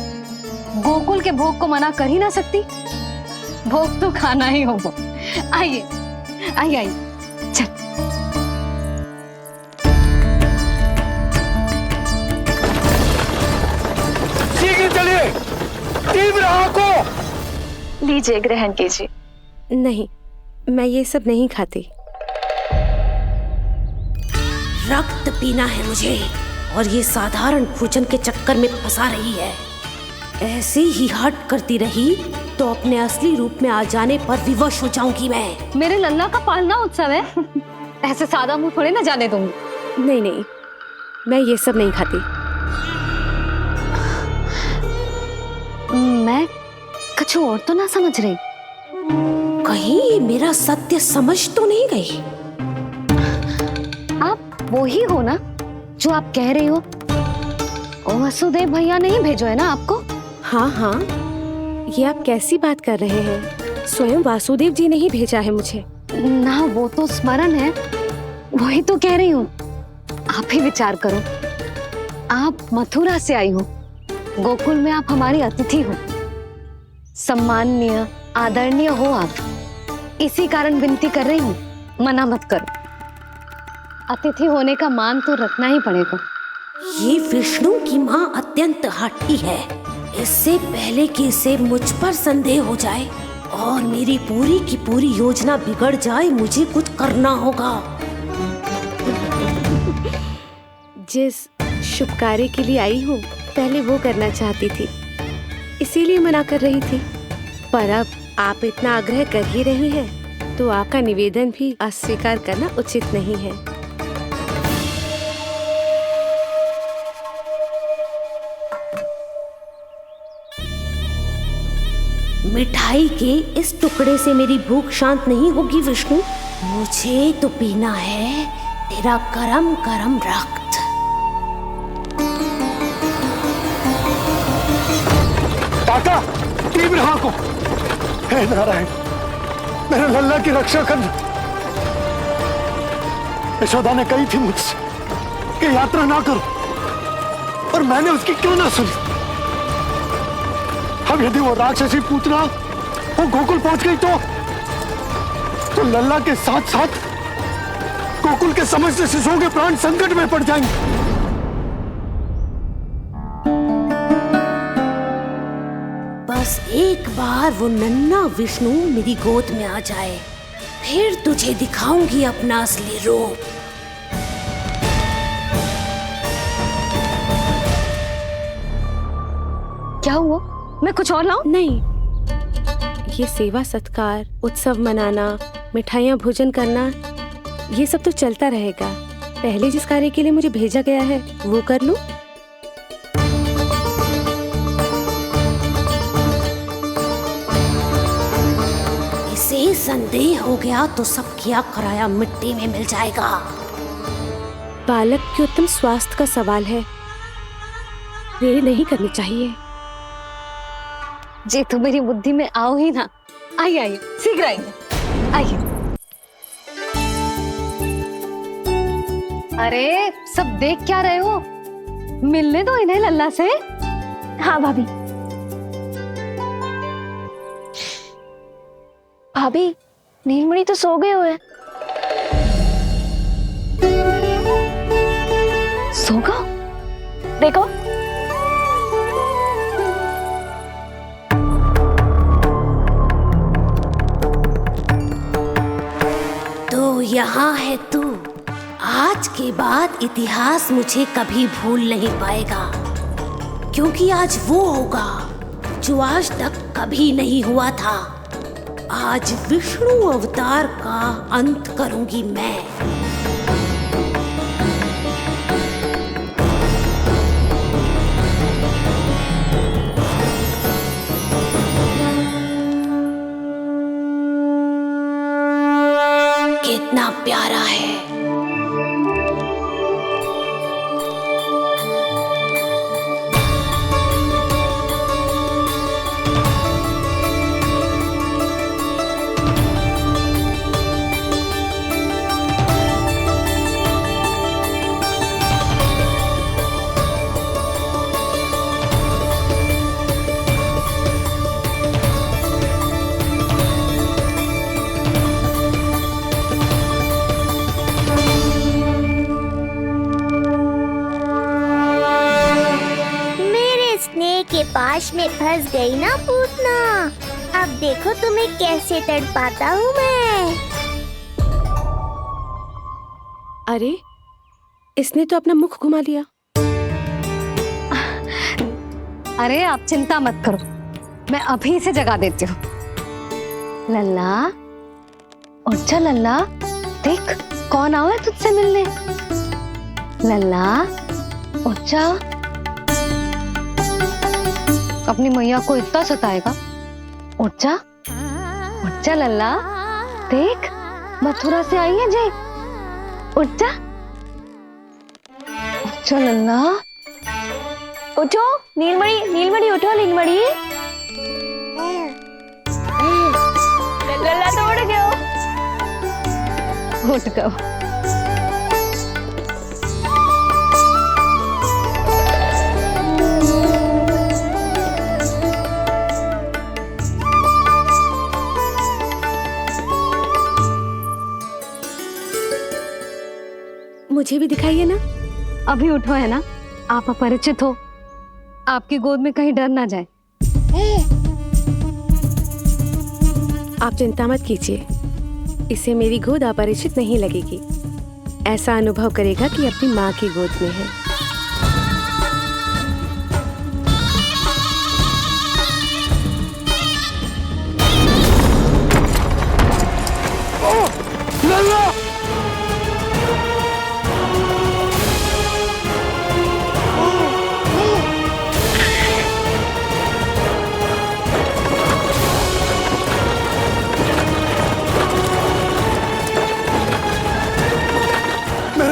गोकुल के भोग को मना कर ही ना सकती। भोग तो खाना ही होगा। आइए आइए आइए, चल। शीघ्र चलिए, तीव्र आंखों। लीजिए, ग्रहण कीजिए। नहीं, मैं ये सब नहीं खाती। रक्त पीना है मुझे, और ये साधारण भोजन के चक्कर में फंसा रही है। ऐसे ही हट करती रही तो अपने असली रूप में आ जाने पर विवश हो जाऊंगी मैं। मेरे लल्ला का पालना उत्सव है, ऐसे सादा मुंह थोड़े ना जाने दूंगी। नहीं नहीं, मैं ये सब नहीं खाती। मैं कुछ और तो ना समझ रही। कहीं ये मेरा सत्य समझ तो नहीं गई? आप वो ही हो ना जो आप कह रही हो? वसुदेव भैया ने ही भेजो है ना आपको? हाँ हाँ, ये आप कैसी बात कर रहे हैं? स्वयं वासुदेव जी ने ही भेजा है मुझे। ना वो तो स्मरण है, वही तो कह रही हूँ। आप ही विचार करो, आप मथुरा से आई हो, गोकुल में आप हमारी अतिथि हो, सम्माननीय आदरणीय हो आप। इसी कारण विनती कर रही हूँ, मना मत करो। अतिथि होने का मान तो रखना ही पड़ेगा। ये विष्णु की माँ अत्यंत हठी है। इससे पहले कि इसे मुझ पर संदेह हो जाए और मेरी पूरी की पूरी योजना बिगड़ जाए, मुझे कुछ करना होगा। जिस शुभ कार्य के लिए आई हूँ, पहले वो करना चाहती थी, इसीलिए मना कर रही थी। पर अब आप इतना आग्रह कर ही रही हैं, तो आपका निवेदन भी अस्वीकार करना उचित नहीं है। मिठाई के इस टुकड़े से मेरी भूख शांत नहीं होगी विष्णु। मुझे तो पीना है तेरा गरम गरम रक्त। काका, तीव्र हाँ को। हे नारायण, मेरे लल्ला की रक्षा करना। यशोदा ने कही थी मुझसे कि यात्रा ना करो, और मैंने उसकी क्यों ना सुनी। अब यदि वो राक्षसी पूतना वो गोकुल पहुंच गई तो लल्ला के साथ साथ गोकुल के समस्त शिशुओं के प्राण संकट में पड़ जाएंगे। बस एक बार वो नन्हा विष्णु मेरी गोद में आ जाए, फिर तुझे दिखाऊंगी अपना असली रूप। क्या हुआ? मैं कुछ और लाऊं? नहीं, ये सेवा सत्कार, उत्सव मनाना, मिठाइयाँ भोजन करना, ये सब तो चलता रहेगा। पहले जिस कार्य के लिए मुझे भेजा गया है वो कर लूं। इसे संदेह हो गया तो सब किया कराया मिट्टी में मिल जाएगा। बालक के उत्तम स्वास्थ्य का सवाल है, देरी नहीं करनी चाहिए। जी तो मेरी बुद्धि में आओ ही ना। आइए आइए, शीघ्र आइए, आइए। अरे सब देख क्या रहे हो? मिलने दो इन्हें लल्ला से। हाँ भाभी। भाभी, नीलमणि तो सो गए हुए। सो गो? देखो। तो यहाँ है तू। आज के बाद इतिहास मुझे कभी भूल नहीं पाएगा, क्योंकि आज वो होगा जो आज तक कभी नहीं हुआ था। आज विष्णु अवतार का अंत करूंगी मैं। कितना प्यारा है। के पास में फंस गई ना पूतना। अब देखो तुम्हें कैसे तड़पाता हूँ मैं। अरे, इसने तो अपना मुख घुमा लिया। अरे आप चिंता मत करो, मैं अभी से जगा देती हूँ। लल्ला, उठ जा लल्ला, देख कौन आया तुझसे मिलने। लल्ला, उठ जा। अपनी मैया को इतना सताएगा? उठ जा, उठ जा लल्ला, देख मथुरा से आई है जय। उठ जा, उठ जा लल्ला। उठो नीलमणि, नीलमणि उठो नीलमणि। लल्ला तो उठ गयो। उठ गयो। मुझे भी दिखाइए ना। अभी उठो है ना, आप अपरिचित हो, आपकी गोद में कहीं डर ना जाए। आप चिंता मत कीजिए, इसे मेरी गोद अपरिचित नहीं लगेगी। ऐसा अनुभव करेगा कि अपनी माँ की गोद में है।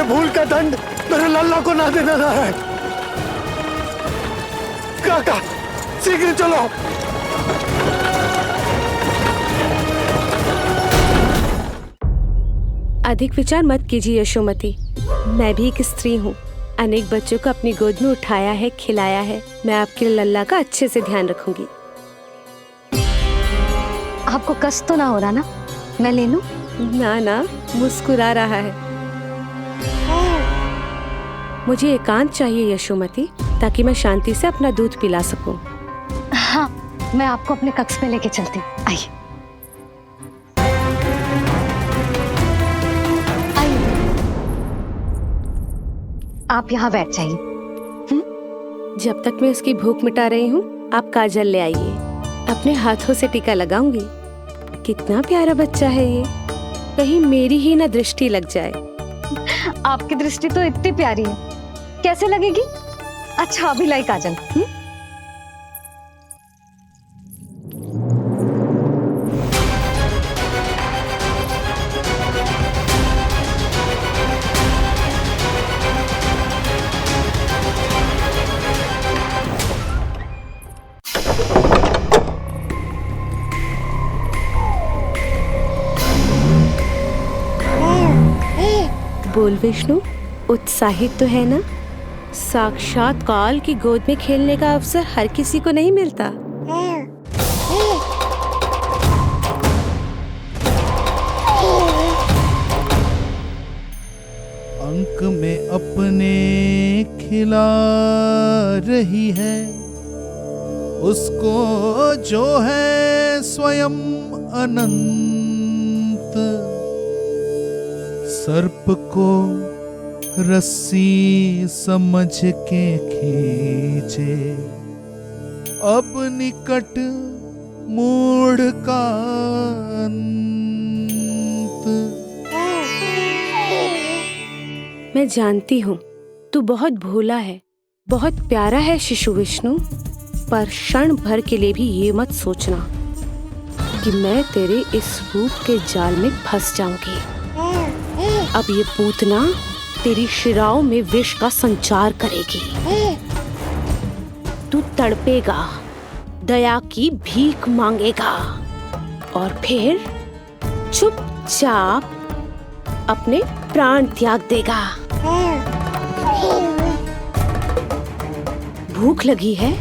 भूल का दंड मेरे लल्ला को ना देना रहा है। काका, शीघ्र चलो। अधिक विचार मत कीजिए यशोमती। मैं भी एक स्त्री हूँ, अनेक बच्चों को अपनी गोद में उठाया है, खिलाया है। मैं आपके लल्ला का अच्छे से ध्यान रखूंगी। आपको कष्ट तो ना हो रहा ना? मैं ले लूं? ना ना, मुस्कुरा रहा है। मुझे एकांत चाहिए यशोमती, ताकि मैं शांति से अपना दूध पिला सकूं। हाँ, मैं आपको अपने कक्ष में लेके चलती हूँ। आइए। आप यहाँ बैठ जाइए। जब तक मैं उसकी भूख मिटा रही हूँ, आप काजल ले आइए। अपने हाथों से टीका लगाऊंगी। कितना प्यारा बच्चा है ये, कहीं मेरी ही ना दृष्टि लग जाए। आपकी दृष्टि तो इतनी प्यारी है, कैसे लगेगी? अच्छा, अभी लाई काजल। बोल विष्णु, उत्साहित तो है ना? साक्षात काल की गोद में खेलने का अवसर हर किसी को नहीं मिलता। अंक में अपने खिला रही है, उसको जो है स्वयं अनंत। सर्प को रस्सी समझ के खींचे, अब निकट मूढ़ का अंत। मैं जानती हूँ तू बहुत भोला है, बहुत प्यारा है शिशु विष्णु, पर क्षण भर के लिए भी ये मत सोचना कि मैं तेरे इस रूप के जाल में फंस जाऊंगी। अब ये पूतना तेरी शिराओं में विष का संचार करेगी। तू तड़पेगा, दया की भीख मांगेगा और फिर चुपचाप अपने प्राण त्याग देगा। भूख लगी है?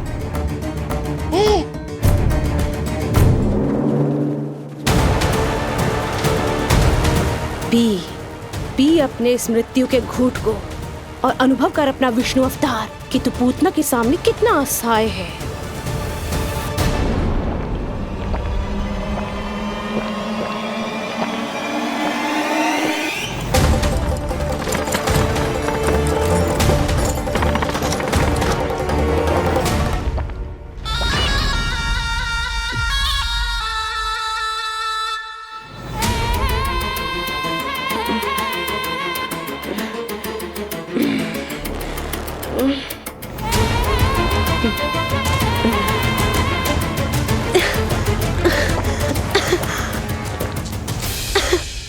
पी अपने इस मृत्यु के घूंट को और अनुभव कर अपना विष्णु अवतार कि तू पूतना के सामने कितना असहाय है।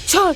छोड़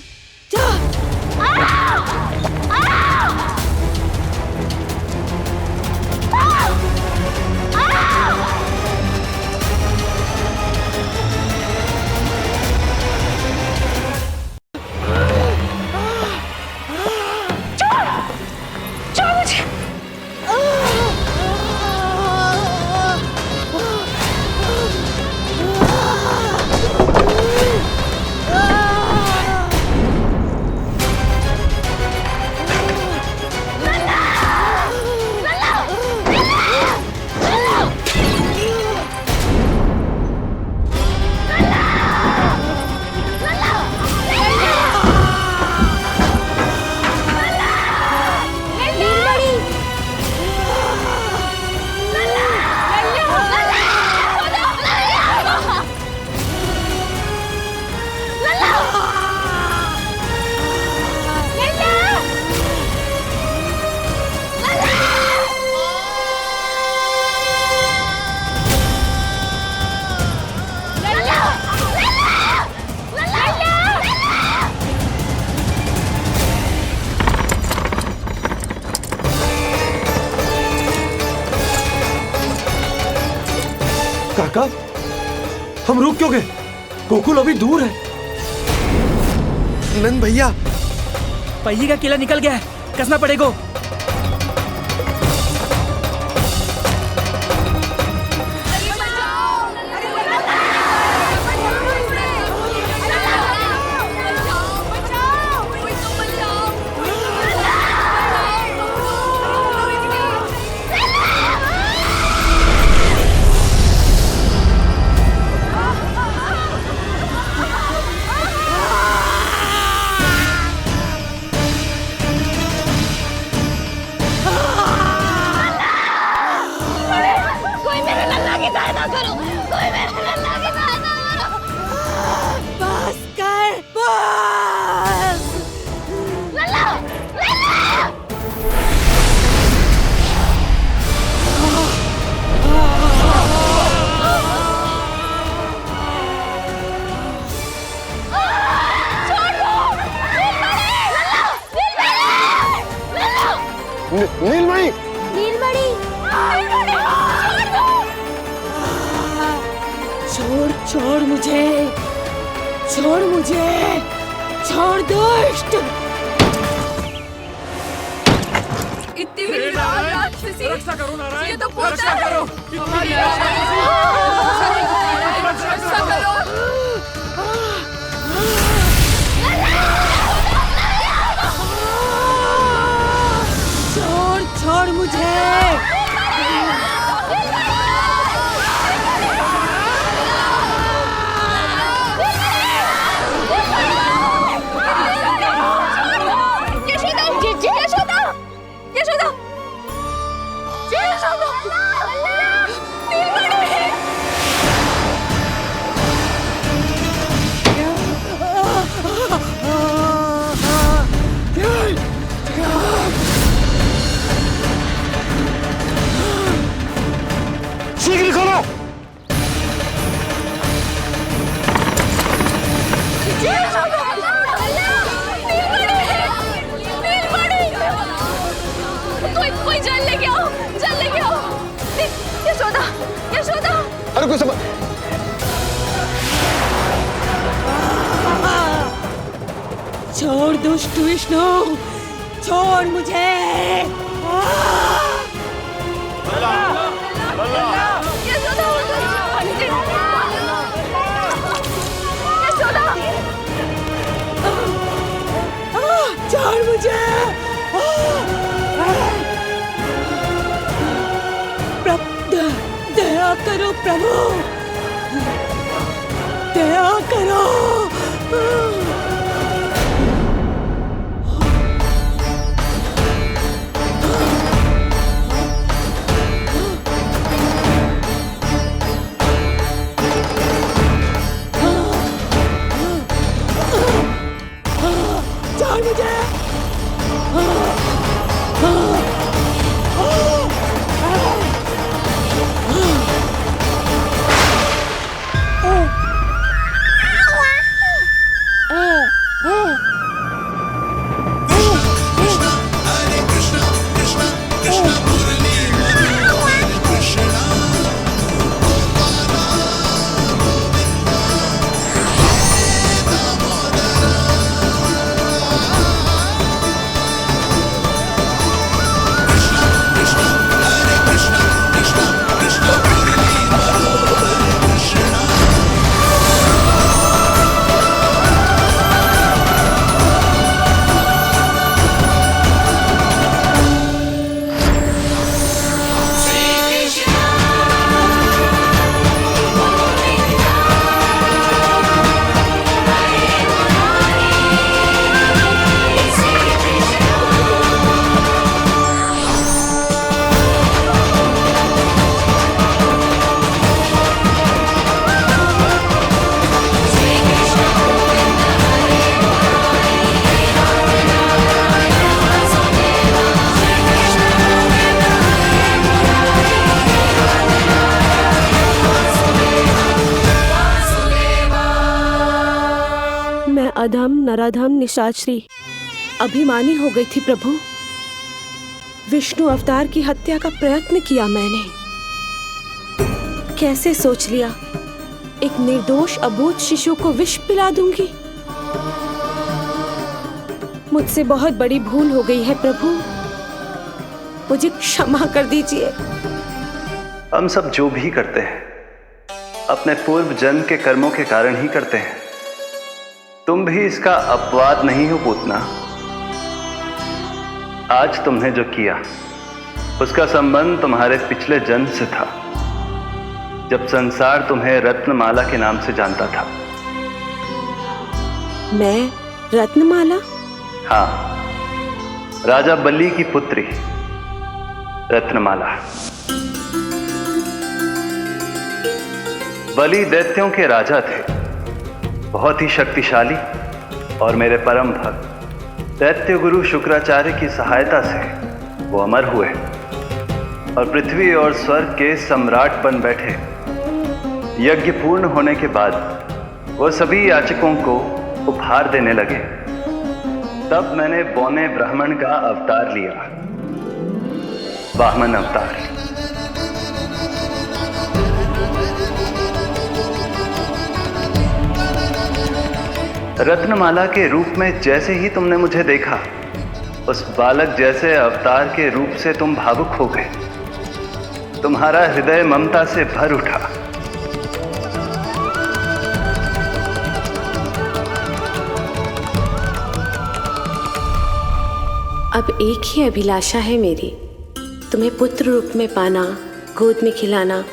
काका, हम रुक क्यों गए? गोकुल अभी दूर है। नंद भैया, पहिए का किला निकल गया है, कसना पड़ेगा। नीलमणि, नीलमणि, छोड़ छोड़ मुझे, छोड़ मुझे, छोड़ दुष्ट। इतनी भी राक्षसी, रक्षा करो नारायण, ये तो पूजा रक्षा है। करो। रक्षा करो। छोड़ छोड़ मुझे। यशोदा, यशोदा, यशोदा, शीघ्र खोलो। कोई जल लेके आओ, जल लेके आओ। यशोदा, यशोदा। अरे कोई समझ। छोड़ दुष्ट विष्णु, छोड़ मुझे। छोड़ मुझे। दया करो प्रभु, दया करो। छोड़ मुझे। अधम नराधम निशाचरी अभिमानी हो गई थी प्रभु। विष्णु अवतार की हत्या का प्रयत्न किया मैंने। कैसे सोच लिया एक निर्दोष अबोध शिशु को विष पिला दूंगी। मुझसे बहुत बड़ी भूल हो गई है प्रभु, मुझे क्षमा कर दीजिए। हम सब जो भी करते हैं अपने पूर्व जन्म के कर्मों के कारण ही करते हैं। तुम भी इसका अपवाद नहीं हो पूतना। आज तुमने जो किया उसका संबंध तुम्हारे पिछले जन्म से था, जब संसार तुम्हें रत्नमाला के नाम से जानता था। मैं रत्नमाला? हाँ, राजा बलि की पुत्री रत्नमाला। बलि दैत्यों के राजा थे, बहुत ही शक्तिशाली, और मेरे परम भक्त दैत्य गुरु शुक्राचार्य की सहायता से वो अमर हुए और पृथ्वी और स्वर्ग के सम्राट बन बैठे। यज्ञ पूर्ण होने के बाद वो सभी याचकों को उपहार देने लगे। तब मैंने बौने ब्राह्मण का अवतार लिया, वामन अवतार। रत्नमाला के रूप में जैसे ही तुमने मुझे देखा, उस बालक जैसे अवतार के रूप से तुम भावुक हो गए। तुम्हारा हृदय ममता से भर उठा। अब एक ही अभिलाषा है मेरी, तुम्हें पुत्र रूप में पाना, गोद में खिलाना,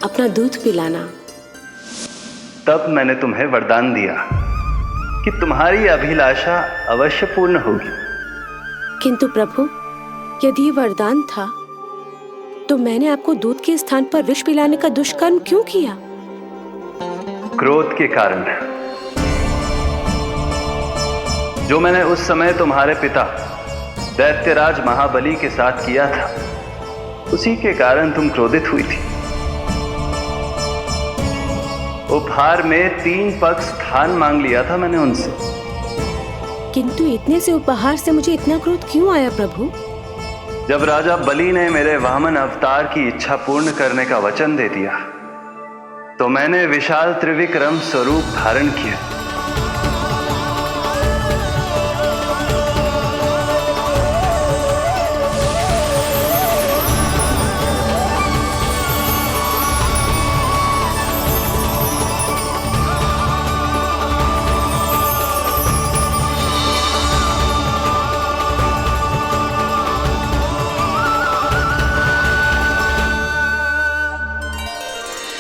अपना दूध पिलाना। तब मैंने तुम्हें वरदान दिया कि तुम्हारी अभिलाषा अवश्य पूर्ण होगी। किंतु प्रभु, यदि वरदान था तो मैंने आपको दूध के स्थान पर विष पिलाने का दुष्कर्म क्यों किया? क्रोध के कारण, जो मैंने उस समय तुम्हारे पिता दैत्यराज महाबली के साथ किया था, उसी के कारण तुम क्रोधित हुई थी। उपहार में 3 पग स्थान मांग लिया था मैंने उनसे। किंतु इतने से उपहार से मुझे इतना क्रोध क्यों आया प्रभु? जब राजा बलि ने मेरे वामन अवतार की इच्छा पूर्ण करने का वचन दे दिया, तो मैंने विशाल त्रिविक्रम स्वरूप धारण किया।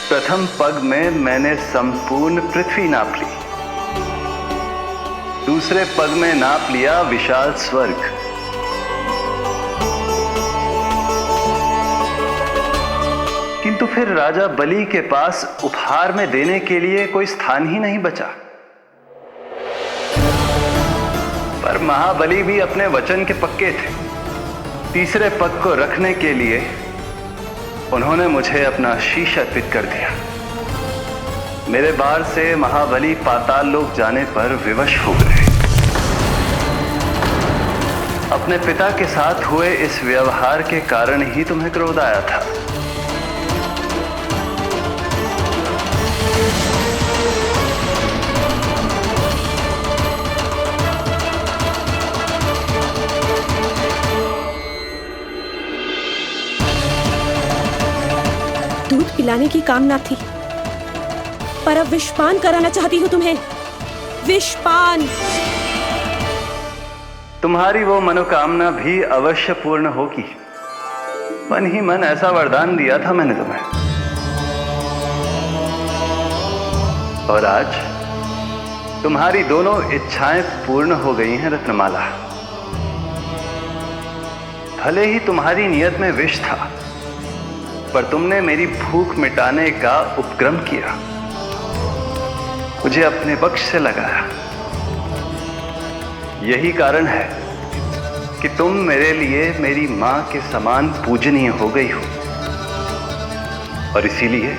प्रथम पग में मैंने संपूर्ण पृथ्वी नाप ली, दूसरे पग में नाप लिया विशाल स्वर्ग, किंतु फिर राजा बलि के पास उपहार में देने के लिए कोई स्थान ही नहीं बचा। पर महाबली भी अपने वचन के पक्के थे। तीसरे पग को रखने के लिए उन्होंने मुझे अपना शीश अर्पित कर दिया। मेरे बार से महाबली पाताल लोक जाने पर विवश हो गए। अपने पिता के साथ हुए इस व्यवहार के कारण ही तुम्हें क्रोध आया था। दूध पिलाने की कामना थी, पर अब विषपान कराना चाहती हूँ तुम्हें। विषपान। तुम्हारी वो मनोकामना भी अवश्य पूर्ण होगी। मन ही मन ऐसा वरदान दिया था मैंने तुम्हें। और आज तुम्हारी दोनों इच्छाएं पूर्ण हो गई हैं रत्नमाला। भले ही तुम्हारी नियत में विष था, पर तुमने मेरी भूख मिटाने का उपक्रम किया, मुझे अपने पक्ष से लगाया। यही कारण है कि तुम मेरे लिए मेरी मां के समान पूजनीय हो गई हो, और इसीलिए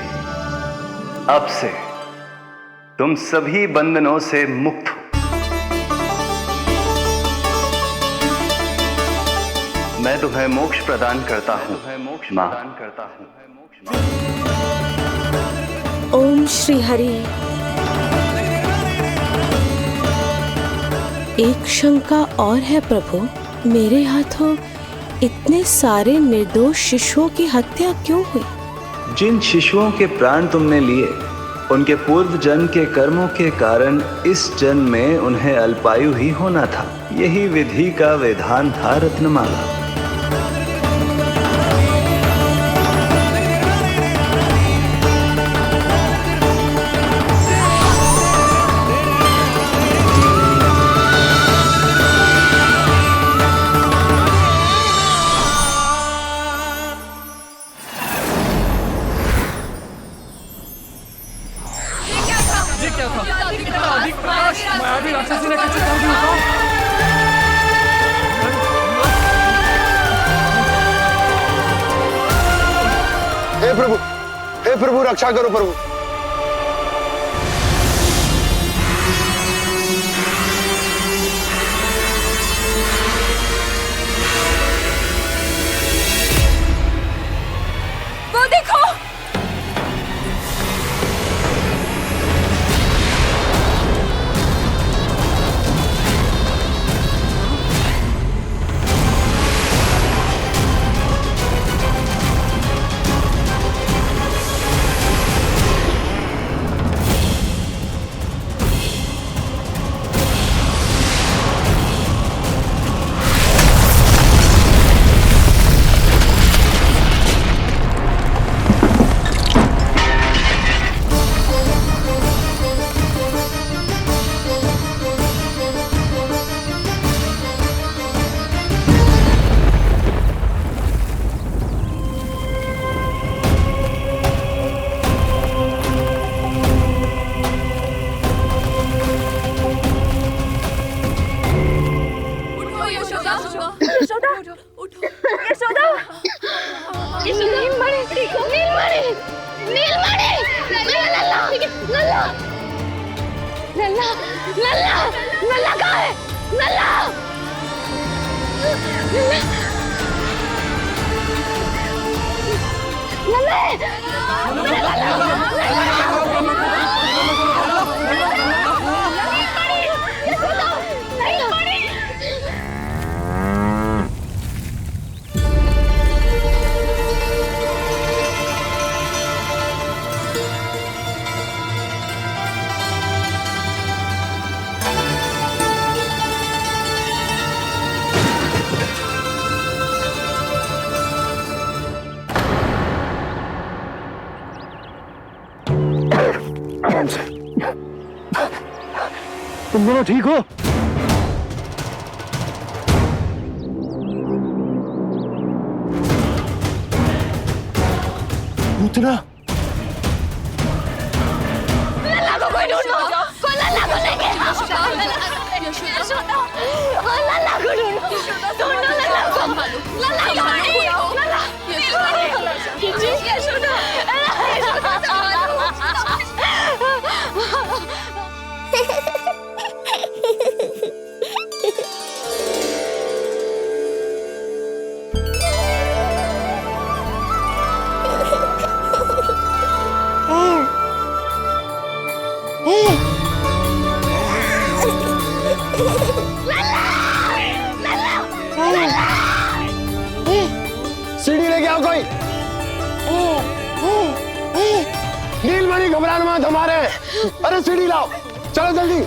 अब से तुम सभी बंधनों से मुक्त हो। मैं तुम्हें मोक्ष प्रदान करता हूँ मां। ओम श्री हरि। एक शंका और है प्रभु, मेरे हाथों इतने सारे निर्दोष शिशुओं की हत्या क्यों हुई? जिन शिशुओं के प्राण तुमने लिए, उनके पूर्व जन्म के कर्मों के कारण इस जन्म में उन्हें अल्पायु ही होना था। यही विधि का विधान था रत्नमाला। हे प्रभु रक्षा करो प्रभु। वो देखो, तुम दोनों ठीक हो? पूतना लल्ला को कोई ढूंढो, कोई लल्ला को लेके आओ। यशोदा, लल्ला को ढूंढो, ढूंढो लल्ला को। लल्ला यशोदा, सीढ़ी लेके आओ कोई। नीलमणि घबराना मत, हमारे। अरे सीढ़ी लाओ, चलो जल्दी।